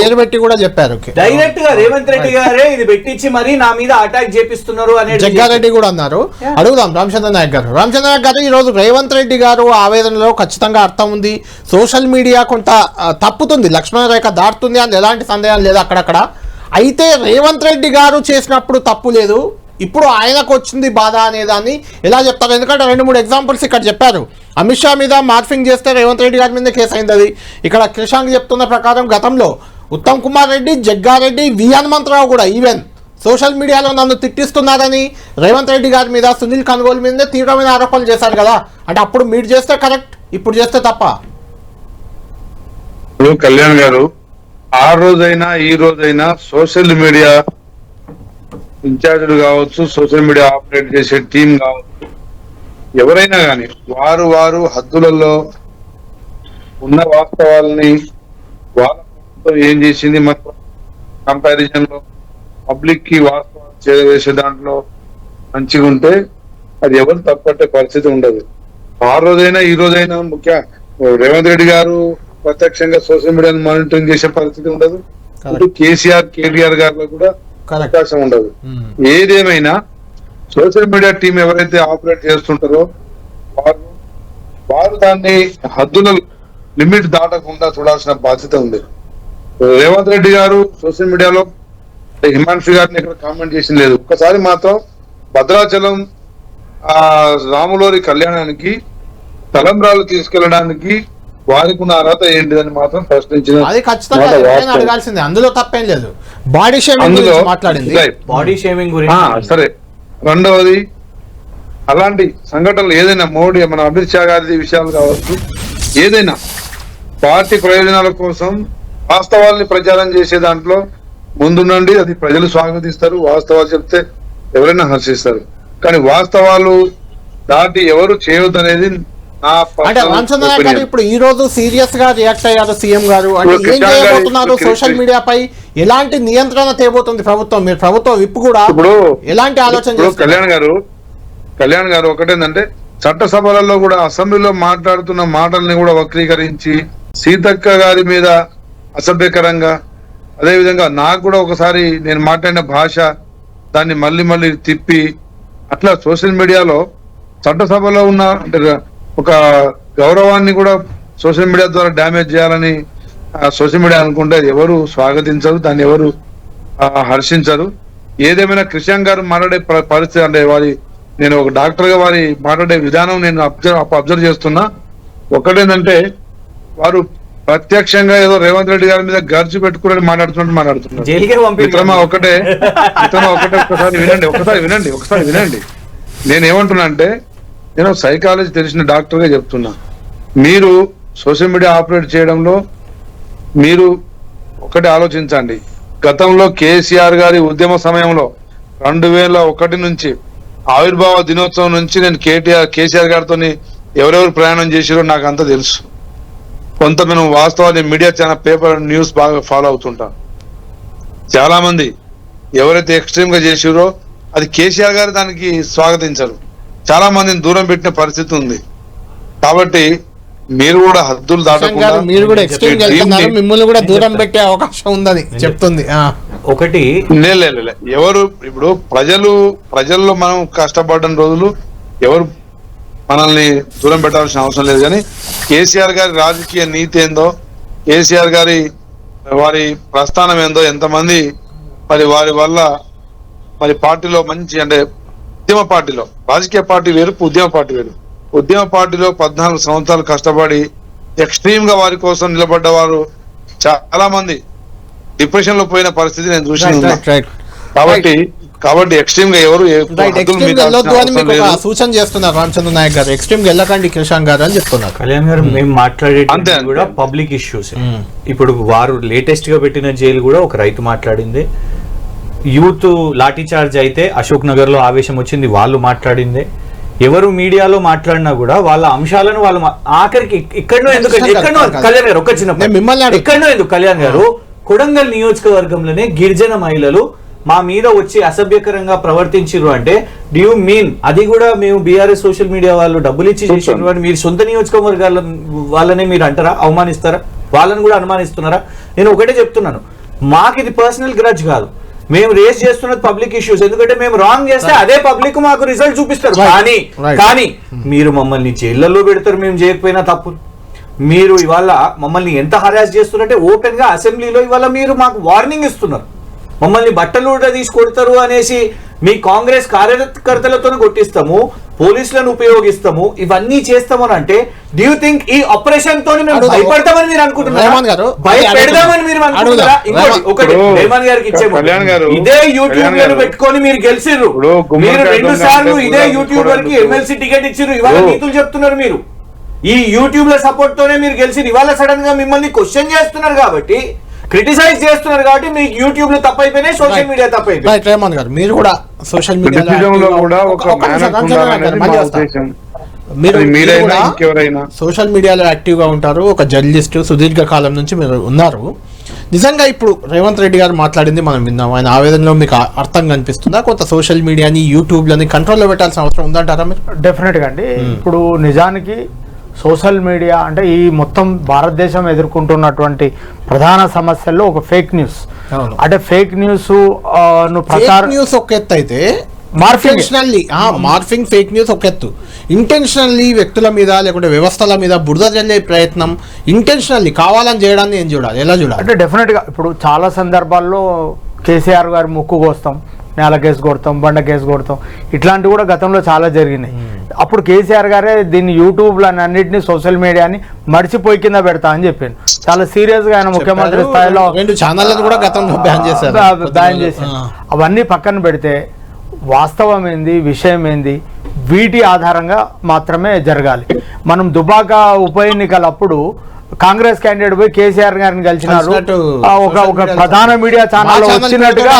S1: పేరు పెట్టి కూడా చెప్పారు.
S4: డైరెక్ట్ గా రేవంత్ రెడ్డి గారే ఇది పెట్టించి మరి నా మీద అటాక్ చేపిస్తున్నారు అనేది
S1: జగ్గారెడ్డి కూడా అన్నారు. అడుగుదాం రామచంద్ర నాయక్ గారు. రామచంద్ర నాయక్ గారు, ఈరోజు రేవంత్ రెడ్డి గారు ఆవేదనలో ఖచ్చితంగా అర్థం ఉంది. సోషల్ మీడియా కొంత తప్పుతుంది, లక్ష్మణ రేఖ దాటుతుంది అని ఎలాంటి సందేహం లేదు అక్కడక్కడ. అయితే రేవంత్ రెడ్డి గారు చేసినప్పుడు తప్పు లేదు, ఇప్పుడు ఆయనకు వచ్చింది బాధ అనేదాన్ని ఎలా చెప్తారు? ఎందుకంటే 2-3 ఎగ్జాంపుల్స్ ఇక్కడ చెప్పారు. అమిత్ షా మీద మార్ఫింగ్ చేస్తే రేవంత్ రెడ్డి గారి మీద కేసు అయింది. అది ఇక్కడ క్రిషాంక్ చెప్తున్న ప్రకారం గతంలో ఉత్తమ్ కుమార్ రెడ్డి, జగ్గారెడ్డి, వి హనుమంతరావు కూడా ఈవెన్ సోషల్ మీడియాలో నన్ను తిట్టిస్తున్నారని రేవంత్ రెడ్డి గారి మీద, సునీల్ కన్గోల్ మీద తీవ్రమైన ఆరోపణలు చేశారు కదా. అంటే అప్పుడు మీరు చేస్తే కరెక్ట్, ఇప్పుడు చేస్తే తప్ప?
S3: కళ్యాణ్ గారు, ఆ రోజైనా ఈ రోజైనా సోషల్ మీడియా ఇన్ఛార్జీలు కావచ్చు, సోషల్ మీడియా ఆపరేట్ చేసే టీం కావచ్చు, ఎవరైనా కానీ వారు హద్దులలో ఉన్న వాస్తవాలని వాళ్ళ ఏం చేసింది మన కంపారిజన్ లో పబ్లిక్ కి వాస్తవాలు చేరవేసే దాంట్లో మంచిగా ఉంటే అది ఎవరు తప్పట్టే పరిస్థితి ఉండదు. ఆ రోజైనా ఈ రోజైనా రేవంత్ రెడ్డి గారు ప్రత్యక్షంగా సోషల్ మీడియాను మానిటరింగ్ చేసే పరిస్థితి ఉండదు. ఇటు కేటీఆర్ గారిలో కూడా అవకాశం ఉండదు. ఏదేమైనా సోషల్ మీడియా టీం ఎవరైతే ఆపరేట్ చేస్తుంటారో వారు దాన్ని హద్దుల లిమిట్ దాటకుండా చూడాల్సిన బాధ్యత ఉంది. రేవంత్ రెడ్డి గారు సోషల్ మీడియాలో హిమాంశు గారిని ఇక్కడ కామెంట్ చేసింది లేదు. ఒక్కసారి మాత్రం భద్రాచలం రాములోరి కళ్యాణానికి తలంబ్రాలు తీసుకెళ్లడానికి వారికి ఉన్న అర్హత ఏంటిదని మాత్రం ప్రశ్నించిన
S1: అది ఖచ్చితంగా అడగాల్సిందే, అందులో తప్పేం లేదు. బాడీ షేమింగ్ గురించి మాట్లాడింది,
S4: బాడీ షేమింగ్ గురించి.
S3: సరే, రెండవది అలాంటి సంఘటనలు ఏదైనా మోడీ మన అమిత్ షా గారి విషయాలు కావచ్చు, ఏదైనా పార్టీ ప్రయోజనాల కోసం వాస్తవాల్ని ప్రచారం చేసే దాంట్లో ముందుండండి. అది ప్రజలు స్వాగతిస్తారు. వాస్తవాలు చెప్తే ఎవరైనా హర్షిస్తారు. కానీ వాస్తవాలు దాటి ఎవరు చేయొద్దనేది
S1: అంటే రామచంద్ర నాయక్ గారు ఇప్పుడు ఈ రోజు సీరియస్ గా రియాక్ట్ అయ్యారు సీఎం గారు. అంటే ఏం చేయబోతున్నారు? సోషల్ మీడియా పై ఎలాంటి నియంత్రణ తేబోతుంది ప్రభుత్వం? మీరు ప్రభుత్వం విప్పు కూడా ఎలాంటి ఆలోచన?
S3: కళ్యాణ్ గారు ఒకటేందంటే చట్టసభలలో కూడా అసెంబ్లీలో మాట్లాడుతున్న మాటల్ని కూడా వక్రీకరించి సీతక్క గారి మీద అసభ్యకరంగా, అదేవిధంగా నాకు కూడా ఒకసారి నేను మాట్లాడిన భాష దాన్ని మళ్ళీ తిప్పి అట్లా సోషల్ మీడియాలో చట్టసభలో ఉన్న అంటే ఒక గౌరవాన్ని కూడా సోషల్ మీడియా ద్వారా డ్యామేజ్ చేయాలని సోషల్ మీడియా అనుకుంటే ఎవరు స్వాగతించరు, దాన్ని ఎవరు హర్షించరు. ఏదేమైనా క్రిషాంక్ గారు మాట్లాడే పరిస్థితి అంటే నేను ఒక డాక్టర్ గా వారి మాట్లాడే విధానం నేను అబ్జర్వ్ చేస్తున్నా. ఒకటేంటంటే వారు ప్రత్యక్షంగా ఏదో రేవంత్ రెడ్డి గారి మీద గర్జు పెట్టుకుని మాట్లాడుతున్నారు.
S4: జైలుకే
S3: మిత్రమా ఒకటే ఒకసారి వినండి. నేనేమంటున్నా అంటే, నేను సైకాలజీ తెలిసిన డాక్టర్ గా చెప్తున్నా, మీరు సోషల్ మీడియా ఆపరేట్ చేయడంలో మీరు ఒకటి ఆలోచించండి. గతంలో కేసీఆర్ గారి ఉద్యమ సమయంలో 2001 నుంచి ఆవిర్భావ దినోత్సవం నుంచి నేను కేసీఆర్ గారితో ఎవరెవరు ప్రయాణం చేసారో నాకు అంతా తెలుసు. కొంత మేము వాస్తవాన్ని మీడియా ఛానల్ పేపర్ న్యూస్ బాగా ఫాలో అవుతుంటాం. చాలా మంది ఎవరైతే ఎక్స్ట్రీమ్ గా చేసారో అది కేసీఆర్ గారు దానికి స్వాగతించరు. చాలా మందిని దూరం పెట్టిన పరిస్థితి ఉంది. కాబట్టి మీరు కూడా హద్దులు దాటకుండా
S1: మీరు కూడా ఎక్స్ట్రీమ్ వెళ్తున్నారు, మిమ్మల్ని కూడా దూరం పెట్టే అవకాశం ఉందని చెప్తుంది.
S4: ఒకటి
S3: ఎవరు ఇప్పుడు ప్రజల్లో మనం కష్టపడ్డ రోజులు ఎవరు మనల్ని దూరం పెట్టాల్సిన అవసరం లేదు. కానీ కేసీఆర్ గారి రాజకీయ నీతి ఏందో, కేసీఆర్ గారి వారి ప్రస్థానం ఏందో, ఎంతమంది మరి వారి వల్ల మరి పార్టీలో మంచి అంటే ఉద్యమ పార్టీలో, రాజకీయ పార్టీ వేరు, ఉద్యమ పార్టీ వేరు. ఉద్యమ పార్టీలో 14 సంవత్సరాలు కష్టపడి ఎక్స్ట్రీమ్ గా వారి కోసం నిలబడ్డ వారు చాలా మంది డిప్రెషన్ లో పోయిన పరిస్థితి నేను చూసిన. కాబట్టి ఎక్స్ట్రీమ్ గా ఎవరు
S1: సూచన చేస్తున్నారు రామచంద్ర నాయక్ గారు, ఎక్స్ట్రీమ్ గా వెళ్ళకండి కిషన్ గారు అని చెప్తున్నారు.
S4: కళ్యాణ్ గారు మేము మాట్లాడేది కూడా పబ్లిక్ ఇష్యూస్. ఇప్పుడు వారు లేటెస్ట్ గా పెట్టిన జైలు కూడా ఒక రైతు మాట్లాడింది. యూత్ లాఠీ చార్జ్ అయితే అశోక్ నగర్ లో ఆవేశం వచ్చింది, వాళ్ళు మాట్లాడిందే. ఎవరు మీడియాలో మాట్లాడినా కూడా వాళ్ళ అంశాలను వాళ్ళు ఆఖరికి ఎక్కడో ఎందుకు కళ్యాణ్ గారు ఒక చిన్న ఎక్కడో ఎందుకు కళ్యాణ్ గారు కొడంగల్ నియోజకవర్గంలోనే గిరిజన మహిళలు మా మీద వచ్చి అసభ్యకరంగా ప్రవర్తించారు అంటే డూ యూ మీన్ అది కూడా మేము బీఆర్ఎస్ సోషల్ మీడియా వాళ్ళు డబ్బులు ఇచ్చి చేసిన అని మీరు సొంత నియోజకవర్గాల వాళ్ళనే మీరు అంటారా, అవమానిస్తారా? వాళ్ళని కూడా అనుమానిస్తున్నారా? నేను ఒకటే చెప్తున్నాను, మాకు ఇది పర్సనల్ గ్రడ్జ్ కాదు, మేము రేస్ చేస్తున్నది పబ్లిక్ ఇష్యూస్. ఎందుకంటే మేము రాంగ్ చేస్తే అదే పబ్లిక్ మాకు రిజల్ట్ చూపిస్తారు. కానీ మీరు మమ్మల్ని జైళ్లలో పెడతారు మేము చేయకపోయినా తప్పు. మీరు ఇవాళ మమ్మల్ని ఎంత హరాస్ చేస్తున్నారంటే ఓపెన్ గా అసెంబ్లీలో ఇవాళ మీరు మాకు వార్నింగ్ ఇస్తున్నారు. మమ్మల్ని బట్టలు తీసి కొడతారు అనేసి మీ కాంగ్రెస్ కార్యకర్తలతో కొట్టిస్తాము, పోలీసులను ఉపయోగిస్తాము, ఇవన్నీ చేస్తామని అంటే డూ యూ థింక్ ఈ ఆపరేషన్ తో భయపడతామని మీరు అనుకుంటున్నారా? భయపెడదామని మీరు అనుకుంటున్నారా? ఒకటి రేవంత్ గారికి ఇచ్చేమో ఇదే యూట్యూబ్ పెట్టుకొని మీరు గెలిచిర్రు, మీరు 2 సార్లు ఇదే యూట్యూబ్ వరకు ఎమ్మెల్సీ టికెట్ ఇచ్చిర్రు, ఇవాళ నీతులు చెప్తున్నారు మీరు. ఈ యూట్యూబ్ లో సపోర్ట్ తోనే మీరు గెలిచి ఇవాళ సడన్ గా మిమ్మల్ని క్వశ్చన్ చేస్తున్నారు కాబట్టి, క్రిటిసైజ్ చేస్తున్నారు కాబట్టి మీకు యూట్యూబ్ లో తప్పైపోయినాయి, సోషల్ మీడియా తప్పైపోయింది.
S1: రేవంత్ గారు మీరు కూడా సోషల్ మీడియాలో సోషల్ మీడియాలో యాక్టివ్ గా ఉంటారు, ఒక జర్నలిస్ట్ సుదీర్ఘ కాలం నుంచి మీరు ఉన్నారు. నిజంగా ఇప్పుడు రేవంత్ రెడ్డి గారు మాట్లాడింది మనం విన్నాం, ఆయన ఆవేదనలో మీకు అర్థం కనిపిస్తుందా? కొంత సోషల్ మీడియాని యూట్యూబ్లని కంట్రోల్లో పెట్టాల్సిన అవసరం ఉందంటారా మీరు?
S6: డెఫినెట్ గా అండి. ఇప్పుడు నిజానికి సోషల్ మీడియా అంటే ఈ మొత్తం భారతదేశం ఎదుర్కొంటున్నటువంటి ప్రధాన సమస్యల్లో ఒక ఫేక్ న్యూస్. అంటే ఫేక్ న్యూస్
S1: న్యూస్ ఒక ఎత్తు అయితే మార్ఫింగ్ ఫేక్ న్యూస్ ఒక ఎత్తు, ఇంటెన్షనల్లీ వ్యక్తుల మీద లేకుంటే వ్యవస్థల మీద బురద జల్లే ప్రయత్నం ఇంటెన్షనల్లీ కావాలని చేయడాన్ని ఏం చూడాలి, ఎలా చూడాలి?
S6: అంటే డెఫినెట్ గా ఇప్పుడు చాలా సందర్భాల్లో కేసీఆర్ గారి ముక్కు కోస్తాం, నేల కేసు కొడతాం, బండ కేసు కొడతాం, ఇట్లాంటివి కూడా గతంలో చాలా జరిగినాయి. అప్పుడు కేసీఆర్ గారే దీన్ని యూట్యూబ్లో అన్నింటినీ సోషల్ మీడియాని మర్చిపోయి కింద పెడతా అని చెప్పాను. చాలా సీరియస్ గా ఆయన ముఖ్యమంత్రి స్థాయిలో
S1: 2 ఛానళ్లను కూడా గతంలో బ్యాన్ చేశారు.
S6: అవన్నీ పక్కన పెడితే వాస్తవం ఏంది, విషయం ఏంది, వీటి ఆధారంగా మాత్రమే జరగాలి. మనం దుబాక ఉప ఎన్నికలప్పుడు కాంగ్రెస్ క్యాండిడేట్ పోయి కేసీఆర్ గారిని కలిసినారు, ఒక ప్రధాన మీడియా ఛానల్ వచ్చినట్టుగా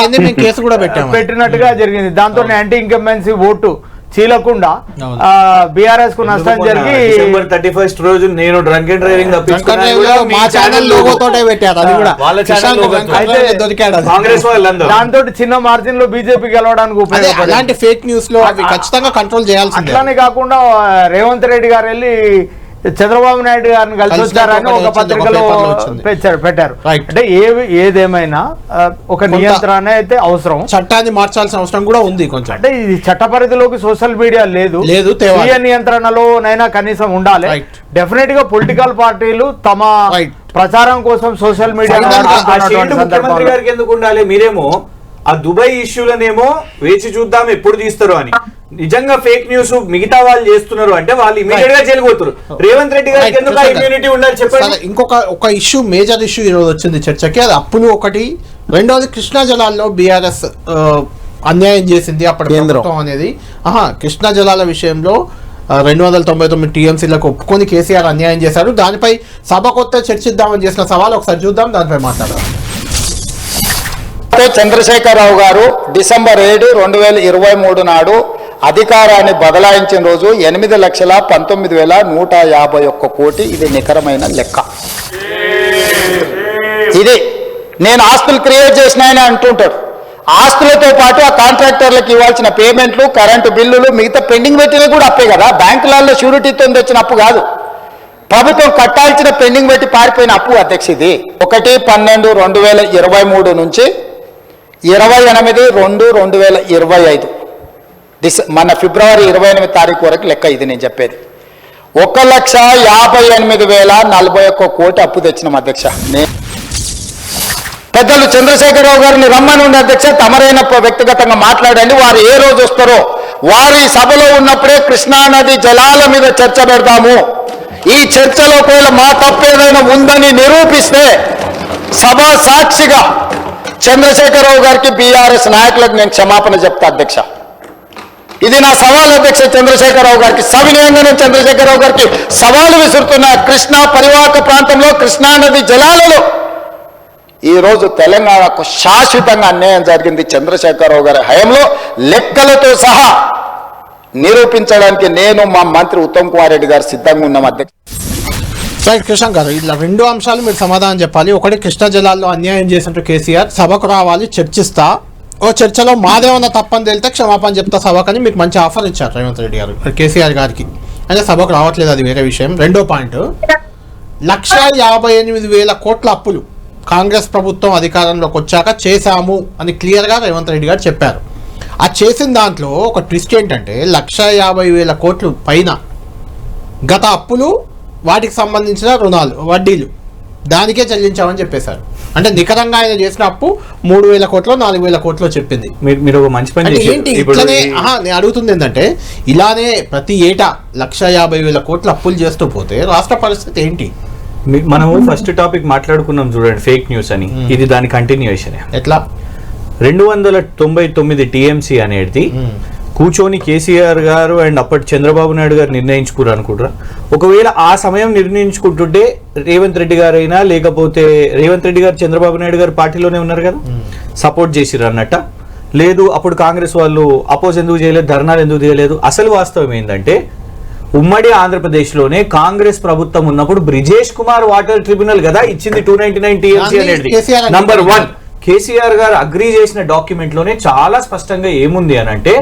S6: పెట్టినట్టుగా జరిగింది. దాంతో యాంటీ ఇన్కంబెన్సీ ఓటు చీలకుండా బీఆర్ఎస్ కు నష్టం జరిగి
S4: December 31st రోజు నేను డ్రంక్ అండ్ డ్రైవింగ్
S6: దాంతో చిన్న మార్జిన్ లో బీజేపీ గెలవడానికి ఉపయోగపడింది.
S1: అలాంటి ఫేక్ న్యూస్ లో ఖచ్చితంగా కంట్రోల్ చేయాల్సి.
S6: అట్లానే కాకుండా రేవంత్ రెడ్డి గారు వెళ్ళి చంద్రబాబు నాయుడు గారిని కలిసి వచ్చారని ఒక పత్రికలో పెట్టారు. అంటే ఏదేమైనా ఒక నియంత్రణ అయితే అవసరం,
S1: చట్టాన్ని మార్చాల్సిన అవసరం కూడా ఉంది కొంచెం.
S6: అంటే ఇది చట్ట పరిధిలోకి సోషల్ మీడియా లేదు, స్వీయ నియంత్రణలోనైనా కనీసం ఉండాలి. డెఫినెట్ గా పొలిటికల్ పార్టీలు తమ ప్రచారం కోసం సోషల్ మీడియా
S4: ముఖ్యమంత్రి గారికి ఎందుకు ఉండాలి? మీరేమో ఆ దుబాయ్ ఇష్యూలనేమో వేచి చూద్దాం ఎప్పుడు తీస్తారు అని, నిజంగా ఫేక్ న్యూస్ మిగతా వాళ్ళు చేస్తున్నారు అంటే వాళ్ళు ఇమీడియట్ గా జైలుపోతారు. రేవంత్ రెడ్డి గారికి ఎందుకు ఇమ్యూనిటీ ఉండాలి చెప్పండి.
S1: సరే, ఒక ఇష్యూ, మేజర్ ఇష్యూ ఈరోజు వచ్చింది చర్చకి. అది అప్పులు ఒకటి, రెండోది కృష్ణా జలాల్లో బీఆర్ఎస్ అన్యాయం చేసింది అప్పటి ప్రభుత్వం అనేది. కృష్ణా జలాల విషయంలో 299 టీఎంసీలకు ఒప్పుకొని కేసీఆర్ అన్యాయం చేశారు. దానిపై సభ కొత్త చర్చిద్దామని చేసిన సవాల్ ఒకసారి చూద్దాం, దానిపై మాట్లాడారు.
S2: చంద్రశేఖరరావు గారు డిసెంబర్ 7, 2023 నాడు అధికారాన్ని బదలాయించిన రోజు 8,19,151 కోటి. ఇది నికరమైన లెక్క. ఇది నేను ఆస్తులు క్రియేట్ చేసిన ఆయన అంటుంటాడు. ఆస్తులతో పాటు ఆ కాంట్రాక్టర్లకు ఇవ్వాల్సిన పేమెంట్లు, కరెంటు బిల్లులు, మిగతా పెండింగ్ పెట్టినవి కూడా అప్పే కదా. బ్యాంకులలో షూరిటీతో తెచ్చిన అప్పు కాదు, ప్రభుత్వం కట్టాల్సిన పెండింగ్ పెట్టి పారిపోయిన అప్పు అధ్యక్ష. ఇది 1/12/2023 నుంచి 28/2/2025 మన ఫిబ్రవరి 28 తారీఖు వరకు లెక్క. ఇది నేను చెప్పేది. 1,58,041 కోటి అప్పు తెచ్చినాం అధ్యక్ష. పెద్దలు చంద్రశేఖరరావు గారిని రమ్మని ఉండే అధ్యక్ష, తమరైన వ్యక్తిగతంగా మాట్లాడండి. వారు ఏ రోజు వస్తారో వారు ఈ సభలో ఉన్నప్పుడే కృష్ణానది జలాల మీద చర్చ పెడతాము. ఈ చర్చలో ఒకవేళ మా తప్పేదైనా ఉందని నిరూపిస్తే సభ సాక్షిగా చంద్రశేఖరరావు గారికి, బీఆర్ఎస్ నాయకులకు నేను క్షమాపణ చెప్తా అధ్యక్ష. ఇది నా సవాల్ అధ్యక్ష చంద్రశేఖరరావు గారికి. సవినయంగా నేను చంద్రశేఖరరావు గారికి సవాలు విసురుతున్న. కృష్ణా పరివాహక ప్రాంతంలో కృష్ణానది జలాలలో ఈరోజు తెలంగాణకు శాశ్వతంగా అన్యాయం జరిగింది చంద్రశేఖరరావు గారి హయాంలో, లెక్కలతో సహా నిరూపించడానికి నేను, మా మంత్రి ఉత్తమ్ కుమార్ రెడ్డి గారు సిద్ధంగా ఉన్నాం అధ్యక్ష.
S1: రైట్ కృష్ణ గారు, ఇలా 2 అంశాలు మీరు సమాధానం చెప్పాలి. ఒకటి, కృష్ణా జలాల్లో అన్యాయం చేసినట్టు కేసీఆర్, సభకు రావాలి, చర్చిస్తా, ఓ చర్చలో మాదేమన్నా తప్పని తేలితే క్షమాపణ చెప్తా సభకని మీకు మంచి ఆఫర్ ఇచ్చారు రేవంత్ రెడ్డి గారు కేసీఆర్ గారికి. అంటే సభకు రావట్లేదు, అది వేరే విషయం. రెండో పాయింట్, 1,58,000 కోట్ల అప్పులు కాంగ్రెస్ ప్రభుత్వం అధికారంలోకి వచ్చాక చేశాము అని క్లియర్గా రేవంత్ రెడ్డి గారు చెప్పారు. ఆ చేసిన దాంట్లో ఒక ట్విస్ట్ ఏంటంటే 1,50,000 కోట్లు పైన గత అప్పులు, వాటికి సంబంధించిన రుణాలు, వడ్డీలు దానికే చెల్లించామని చెప్పేశారు. అంటే నికరంగా ఆయన చేసిన అప్పు 3,000 కోట్లు, 4,000 కోట్లు చెప్పింది.
S4: మీరు ఒక మంచి పని
S1: ఏంటి ఇట్లానే? నేను అడుగుతుంది ఏంటంటే, ఇలానే ప్రతి ఏటా 1,50,000 కోట్లు అప్పులు చేస్తూ పోతే రాష్ట్ర పరిస్థితి ఏంటి?
S4: మనము ఫస్ట్ టాపిక్ మాట్లాడుకున్నాం చూడండి, ఫేక్ న్యూస్ అని. ఇది దాని కంటిన్యూషన్.
S1: ఎట్లా
S4: 299 టీఎంసీ అనేది కూర్చొని కేసీఆర్ గారు అండ్ అప్పటి చంద్రబాబు నాయుడు గారు నిర్ణయించుకున్నారు అనుకుంటారా? ఒకవేళ ఆ సమయం నిర్ణయించుకుంటుంటే రేవంత్ రెడ్డి గారు అయినా, లేకపోతే రేవంత్ రెడ్డి గారు చంద్రబాబు నాయుడు గారు పార్టీలోనే ఉన్నారు కదా, సపోర్ట్ చేసిర్రు అన్నట్ట. లేదు అప్పుడు కాంగ్రెస్ వాళ్ళు అపోజ్ ఎందుకు చేయలేదు, ధర్నాలు ఎందుకు చేయలేదు? అసలు వాస్తవం ఏంటంటే, ఉమ్మడి ఆంధ్రప్రదేశ్లోనే కాంగ్రెస్ ప్రభుత్వం ఉన్నప్పుడు బ్రిజేష్ కుమార్ వాటర్ ట్రిబ్యునల్ కదా ఇచ్చింది 299 టీఎంసీ అనేది. నంబర్ 1, కేసీఆర్ గారు అగ్రీ చేసిన డాక్యుమెంట్ లోనే చాలా స్పష్టంగా ఏముంది అని అంటే,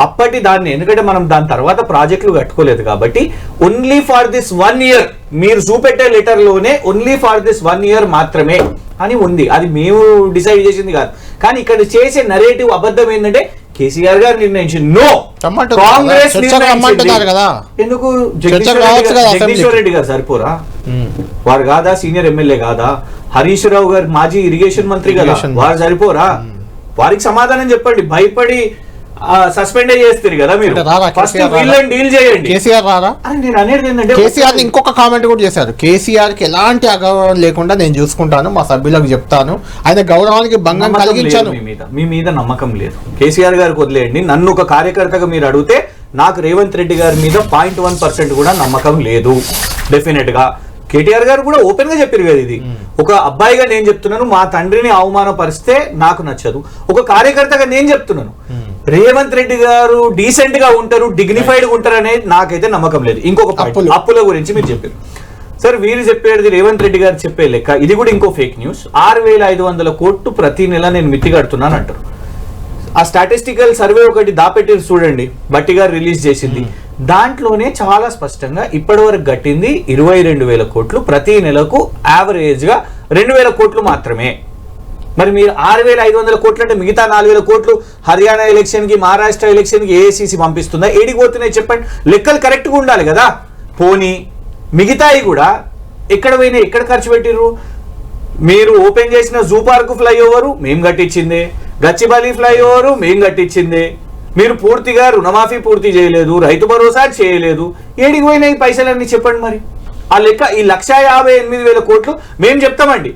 S4: అప్పటి దాన్ని, ఎందుకంటే మనం దాని తర్వాత ప్రాజెక్టులు కట్టుకోలేదు కాబట్టి, ఓన్లీ ఫర్ దిస్ 1 ఇయర్ మీరు చూపెట్టే లెటర్ లోనే ఓన్లీ ఫర్ దిస్ 1 ఇయర్ మాత్రమే అని ఉంది. అది మేము డిసైడ్ చేసింది కాదు. కానీ ఇక్కడ చేసే నరేటివ్ అబద్ధం ఏంటంటే, కేసీఆర్ గారు నిర్ణయించింది, నో కాంగ్రెస్
S1: కదా.
S4: ఎందుకు జగదీశ్వర్ రెడ్డి గారు సరిపోరా? వారు కాదా సీనియర్ ఎమ్మెల్యే కాదా? హరీష్ రావు గారు మాజీ ఇరిగేషన్ మంత్రి కదా, వారు సరిపోరా? వారికి సమాధానం చెప్పండి. భయపడి సస్పెండ్ చేస్తారు కదా మీరు. ఫస్ట్ వీళ్ళని డీల్ చేయండి.
S1: కేసీఆర్ రారా?
S4: నేను అనేది ఏంటంటే,
S1: కేసీఆర్ ఇంకొక కామెంట్ కూడా చేశారు. కేసీఆర్ కి ఎలాంటి అగౌరవం లేకుండా నేను చూసుకుంటాను, మా సభ్యులకు చెప్తాను, ఆయన గౌరవానికి భంగం కలిగించాను.
S4: మీ మీద నమ్మకం లేదు. కేసీఆర్ గారికి వదిలేయండి. నన్ను ఒక కార్యకర్తగా మీరు అడిగితే నాకు రేవంత్ రెడ్డి గారి మీద 0.1% కూడా నమ్మకం లేదు. డెఫినెట్ గా కేటీఆర్ గారు కూడా ఓపెన్ గా చెప్పారు కదా, ఇది ఒక అబ్బాయిగా నేను చెప్తున్నాను, మా తండ్రిని అవమానపరిస్తే నాకు నచ్చదు. ఒక కార్యకర్తగా నేను చెప్తున్నాను, రేవంత్ రెడ్డి గారు డీసెంట్ గా ఉంటారు, డిగ్నిఫైడ్ గా ఉంటారు అనేది నాకైతే నమ్మకం లేదు. ఇంకొక అప్పుల గురించి మీరు చెప్పారు సార్, వీరు చెప్పేది రేవంత్ రెడ్డి గారు చెప్పే లెక్క. ఇది కూడా ఇంకో ఫేక్ న్యూస్. 6,500 కోట్లు ప్రతి నెల నేను మిత్తి కడుతున్నాను అంటారు. ఆ స్టాటిస్టికల్ సర్వే ఒకటి దాపెట్టి చూడండి, బట్టి గారు రిలీజ్ చేసింది. దాంట్లోనే చాలా స్పష్టంగా ఇప్పటి వరకు కట్టింది 22,000 కోట్లు, ప్రతి నెలకు యావరేజ్ గా 2,000 కోట్లు మాత్రమే. మరి మీరు 6,500 కోట్లు అంటే మిగతా 4,000 కోట్లు హర్యానా ఎలక్షన్ కి, మహారాష్ట్ర ఎలక్షన్ కి ఏఐసిసి పంపిస్తుందా? ఏడికి పోతున్నాయి చెప్పండి? లెక్కలు కరెక్ట్ గా ఉండాలి కదా. పోనీ మిగతాయి కూడా ఎక్కడ పోయినాయి, ఎక్కడ ఖర్చు పెట్టిర్రు? మీరు ఓపెన్ చేసిన జూ పార్క్ ఫ్లైఓవర్ మేము కట్టించిందే, గచ్చిబౌలి ఫ్లైఓవర్ మేము కట్టించిందే, మీరు పూర్తిగా రుణమాఫీ పూర్తి చేయలేదు, రైతు భరోసా చేయలేదు, ఏడికి పోయినాయి పైసలన్నీ చెప్పండి మరి. ఆ లెక్క ఈ 1,58,000 కోట్లు మేము చెప్తామండి.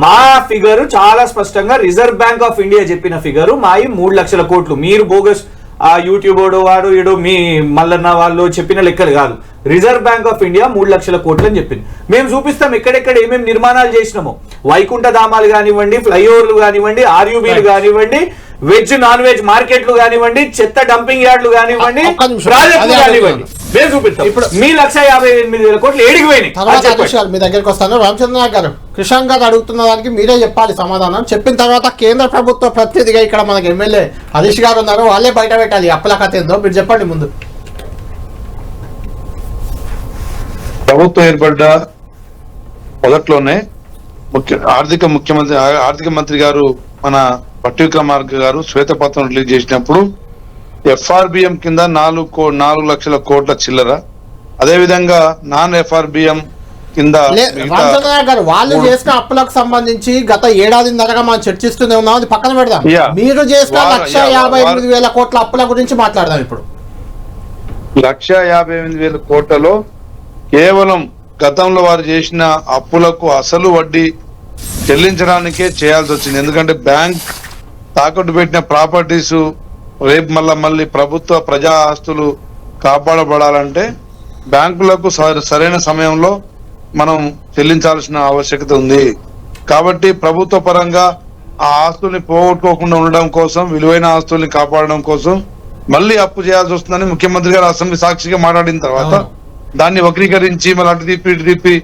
S4: మా ఫిగర్ చాలా స్పష్టంగా రిజర్వ్ బ్యాంక్ ఆఫ్ ఇండియా చెప్పిన ఫిగరు మాయి 3 లక్షల కోట్లు. మీరు బోగస్ ఆ యూట్యూబ్ వాడు ఈడు మీ మల్లన్న వాళ్ళు చెప్పిన లెక్కలు కాదు. రిజర్వ్ బ్యాంక్ ఆఫ్ ఇండియా 3 లక్షల కోట్లు అని చెప్పింది. మేము చూపిస్తాం ఎక్కడెక్కడ ఏమేమి నిర్మాణాలు చేసినామో. వైకుంఠ ధామాలు కానివ్వండి, ఫ్లైఓవర్లు కానివ్వండి, ఆర్యూబీలు కానివ్వండి, వెజ్ నాన్ వెజ్ మార్కెట్లు కానివ్వండి, చెత్త డంపింగ్ యార్డ్లు కానివ్వండి, ప్రాజెక్టులు కానివ్వండి, మేము చూపిస్తాం. ఇప్పుడు మీ 1,58,000 కోట్లు ఏడికి పోయినాయి.
S1: తర్వాత విషయాలు మీ దగ్గరికి వస్తాను. రామచంద్రనాథ్ గారు, కృష్ణ గారు అడుగుతున్న దానికి మీరే చెప్పాలి సమాధానం. చెప్పిన తర్వాత కేంద్ర ప్రభుత్వ ప్రతినిధిగా ఇక్కడ మనకి ఎమ్మెల్యే హరీష్ గారు ఉన్నారు, వాళ్ళే బయట పెట్టాలి అప్పుల కథ ఏందో. మీరు చెప్పండి ముందు.
S3: ప్రభుత్వం ఏర్పడ్డ మొదట్లోనే ఆర్థిక మంత్రి గారు మన పట్టి విక్రమార్క గారు శ్వేతపత్రం రిలీజ్ చేసినప్పుడు FRBM కింద 4 లక్షల కోట్ల చిల్లర, అదే విధంగా నాన్ FRBM కింద
S1: రామచంద్రనాథ్ గారు వాళ్ళు చేసిన అప్పులకు సంబంధించి గత ఏడాదిన్నరగా మనం చర్చిస్తూనే ఉన్నాం, అది పక్కన పెడదాం. మీరు చేసిన 1,58,000 కోట్ల అప్పుల గురించి మాట్లాడదాం ఇప్పుడు.
S3: 1,58,000 కోట్లలో కేవలం గతంలో వారు చేసిన అప్పులకు అసలు వడ్డీ చెల్లించడానికే చేయాల్సి వచ్చింది. ఎందుకంటే బ్యాంక్ తాకట్టు పెట్టిన ప్రాపర్టీస్ రేపు మళ్ళీ ప్రభుత్వ ప్రజా ఆస్తులు కాపాడబడాలంటే బ్యాంకులకు సరైన సమయంలో మనం చెల్లించాల్సిన ఆవశ్యకత ఉంది. కాబట్టి ప్రభుత్వ పరంగా ఆ ఆస్తుల్ని పోగొట్టుకోకుండా ఉండడం కోసం, విలువైన ఆస్తుల్ని కాపాడడం కోసం మళ్ళీ అప్పు చేయాల్సి వస్తుందని ముఖ్యమంత్రి గారు అసెంబ్లీ సాక్షిగా మాట్లాడిన తర్వాత దాన్ని వక్రీకరించి మళ్ళీ అటు తిప్పి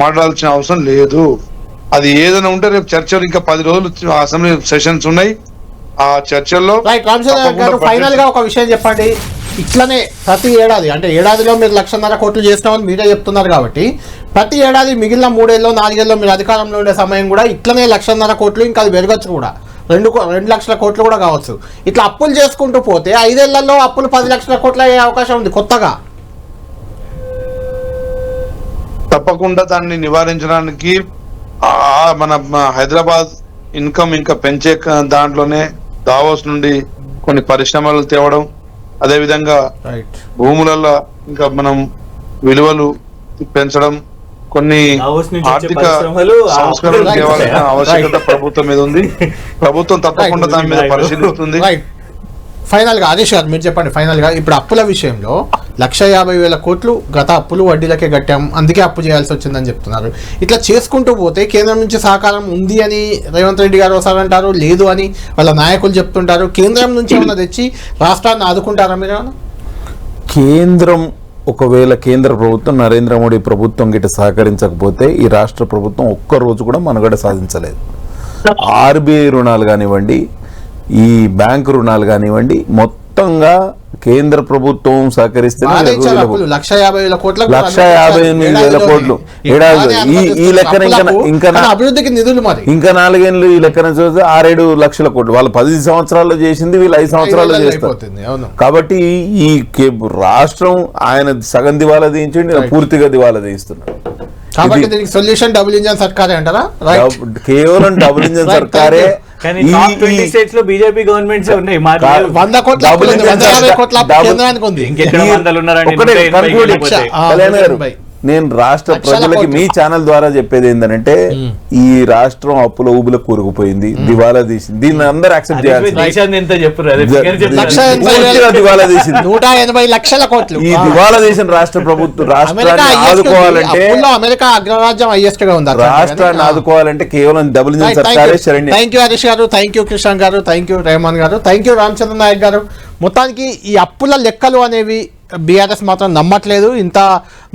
S3: మాట్లాడాల్సిన అవసరం లేదు. అది ఏదైనా ఉంటే రేపు చర్చలు ఇంకా 10 రోజులు అసెంబ్లీ సెషన్స్ ఉన్నాయి. ఆ చర్చల్లో
S1: ఫైనల్ గా ఒక విషయం చెప్పండి. ఇట్లనే ప్రతి ఏడాది అంటే ఏడాదిలో మీరు 1,50,000 కోట్లు చేసినామని మీరే చెప్తున్నారు కాబట్టి ప్రతి ఏడాది మిగిలిన 3 ఏళ్ళు 4 ఏళ్ళు మీరు అధికారంలో ఉండే సమయం కూడా ఇట్లనే 1,50,000 కోట్లు, ఇంకా అది పెరగచ్చు కూడా, 2 లక్షల కోట్లు కూడా కావచ్చు. ఇట్లా అప్పులు చేసుకుంటూ పోతే 5 ఏళ్లలో అప్పులు 10 లక్షల కోట్లు అయ్యే అవకాశం ఉంది కొత్తగా.
S3: తప్పకుండా దాన్ని నివారించడానికి మన హైదరాబాద్ ఇన్కమ్ ఇంకా పెంచే దాంట్లోనే దావోస్ నుండి కొన్ని పరిశ్రమలు తేవడం, అదే విధంగా భూములలో ఇంకా మనం విలువలు పెంచడం, కొన్ని ఆర్థిక సంస్కరణలు తేవాల్సిన ఆవశ్యకత ప్రభుత్వం మీద ఉంది. ప్రభుత్వం తప్పకుండా దాని మీద పరిశీలిస్తుంది.
S1: ఫైనల్ గా హరీష్ గారు మీరు చెప్పండి. ఫైనల్ గా ఇప్పుడు అప్పుల విషయంలో 1,50,000 కోట్లు గత అప్పులు వడ్డీలకే కట్టాం, అందుకే అప్పు చేయాల్సి వచ్చిందని చెప్తున్నారు. ఇట్లా చేసుకుంటూ పోతే కేంద్రం నుంచి సహకారం ఉంది అని రేవంత్ రెడ్డి గారు ఒకసారి అంటారు, లేదు అని వాళ్ళ నాయకులు చెప్తుంటారు. కేంద్రం నుంచి ఏమన్నా తెచ్చి రాష్ట్రాన్ని ఆదుకుంటారా మీరు?
S5: కేంద్రం ఒకవేళ కేంద్ర ప్రభుత్వం నరేంద్ర మోడీ ప్రభుత్వం గిట్ట సహకరించకపోతే ఈ రాష్ట్ర ప్రభుత్వం ఒక్కరోజు కూడా మనుగడ సాధించలేదు. RBI రుణాలు కానివ్వండి, ఈ బ్యాంకు రుణాలు కానివ్వండి, మొత్తంగా కేంద్ర ప్రభుత్వం సహకరిస్తే
S1: 1,50,000 కోట్లు
S5: ఏడాది ఈ లెక్కన ఇంకా
S1: అభివృద్ధికి నిధులు మరి
S5: ఇంకా 4 ఏళ్ళు ఈ లెక్కన చూస్తే 6-7 లక్షల కోట్లు. వాళ్ళు 10 సంవత్సరాల్లో చేసింది వీళ్ళు 5 సంవత్సరాల్లో చేస్తారు. కాబట్టి ఈ రాష్ట్రం ఆయన సగం దివాలా తీయించండి, పూర్తిగా దివాలా తీయిస్తున్నారు.
S1: కాబట్టి దీనికి సొల్యూషన్ డబుల్ ఇంజన్ సర్కారే అంటారా?
S5: కేవలం డబుల్ ఇంజన్ సర్కారే.
S4: బీజేపీ గవర్నమెంట్స్ ఉన్నాయి.
S1: 100 కోట్ల కేంద్రానికి ఉంది.
S5: నేను రాష్ట్ర ప్రజలకి మీ ఛానల్ ద్వారా చెప్పేది ఏంటంటే ఈ రాష్ట్రం అప్పుల ఊబులో కూరుకుపోయింది, దివాలా తీసింది. దీన్ని అందరూ యాక్సెప్ట్ చేయాలి. దివాలా తీసింది
S1: 180 లక్షల కోట్లు.
S5: ఈ దివాలా తీసిన రాష్ట్ర ప్రభుత్వం రాష్ట్రాన్ని ఆదుకోవాలంటే,
S1: అమెరికా అగ్రరాజ్యం హైయెస్ట్ గా ఉంది.
S5: రాష్ట్రాన్ని ఆదుకోవాలంటే కేవలం డబుల్ ఇంజన్ సర్కారే శరణ్యం.
S1: థ్యాంక్ యూ హరీష్ గారు, థ్యాంక్ యూ కృష్ణ గారు, థ్యాంక్ యూ రెహమాన్ గారు, థ్యాంక్ యూ రామచంద్ర నాయక్ గారు. మొత్తానికి ఈ అప్పుల లెక్కలు అనేవి బీఆర్ఎస్ మాత్రం నమ్మట్లేదు. ఇంత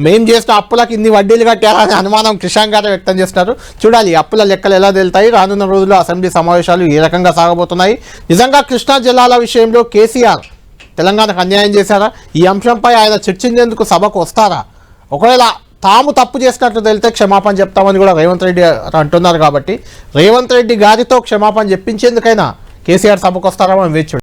S1: మేం చేసిన అప్పులకు ఇన్ని వడ్డీలు కట్టారనే అనుమానం కృష్ణ గారు వ్యక్తం చేస్తున్నారు. చూడాలి అప్పుల లెక్కలు ఎలా తేలుతాయి, రానున్న రోజుల్లో అసెంబ్లీ సమావేశాలు ఏ రకంగా సాగబోతున్నాయి. నిజంగా కృష్ణా జిల్లాల విషయంలో కేసీఆర్ తెలంగాణకు అన్యాయం చేశారా? ఈ అంశంపై ఆయన చర్చించేందుకు సభకు వస్తారా? ఒకవేళ తాము తప్పు చేసినట్లు తెలితే క్షమాపణ చెప్తామని కూడా రేవంత్ రెడ్డి అంటున్నారు. కాబట్టి రేవంత్ రెడ్డి గారితో క్షమాపణ చెప్పించేందుకైనా కేసీఆర్ సభకు వస్తారా మనం వేచి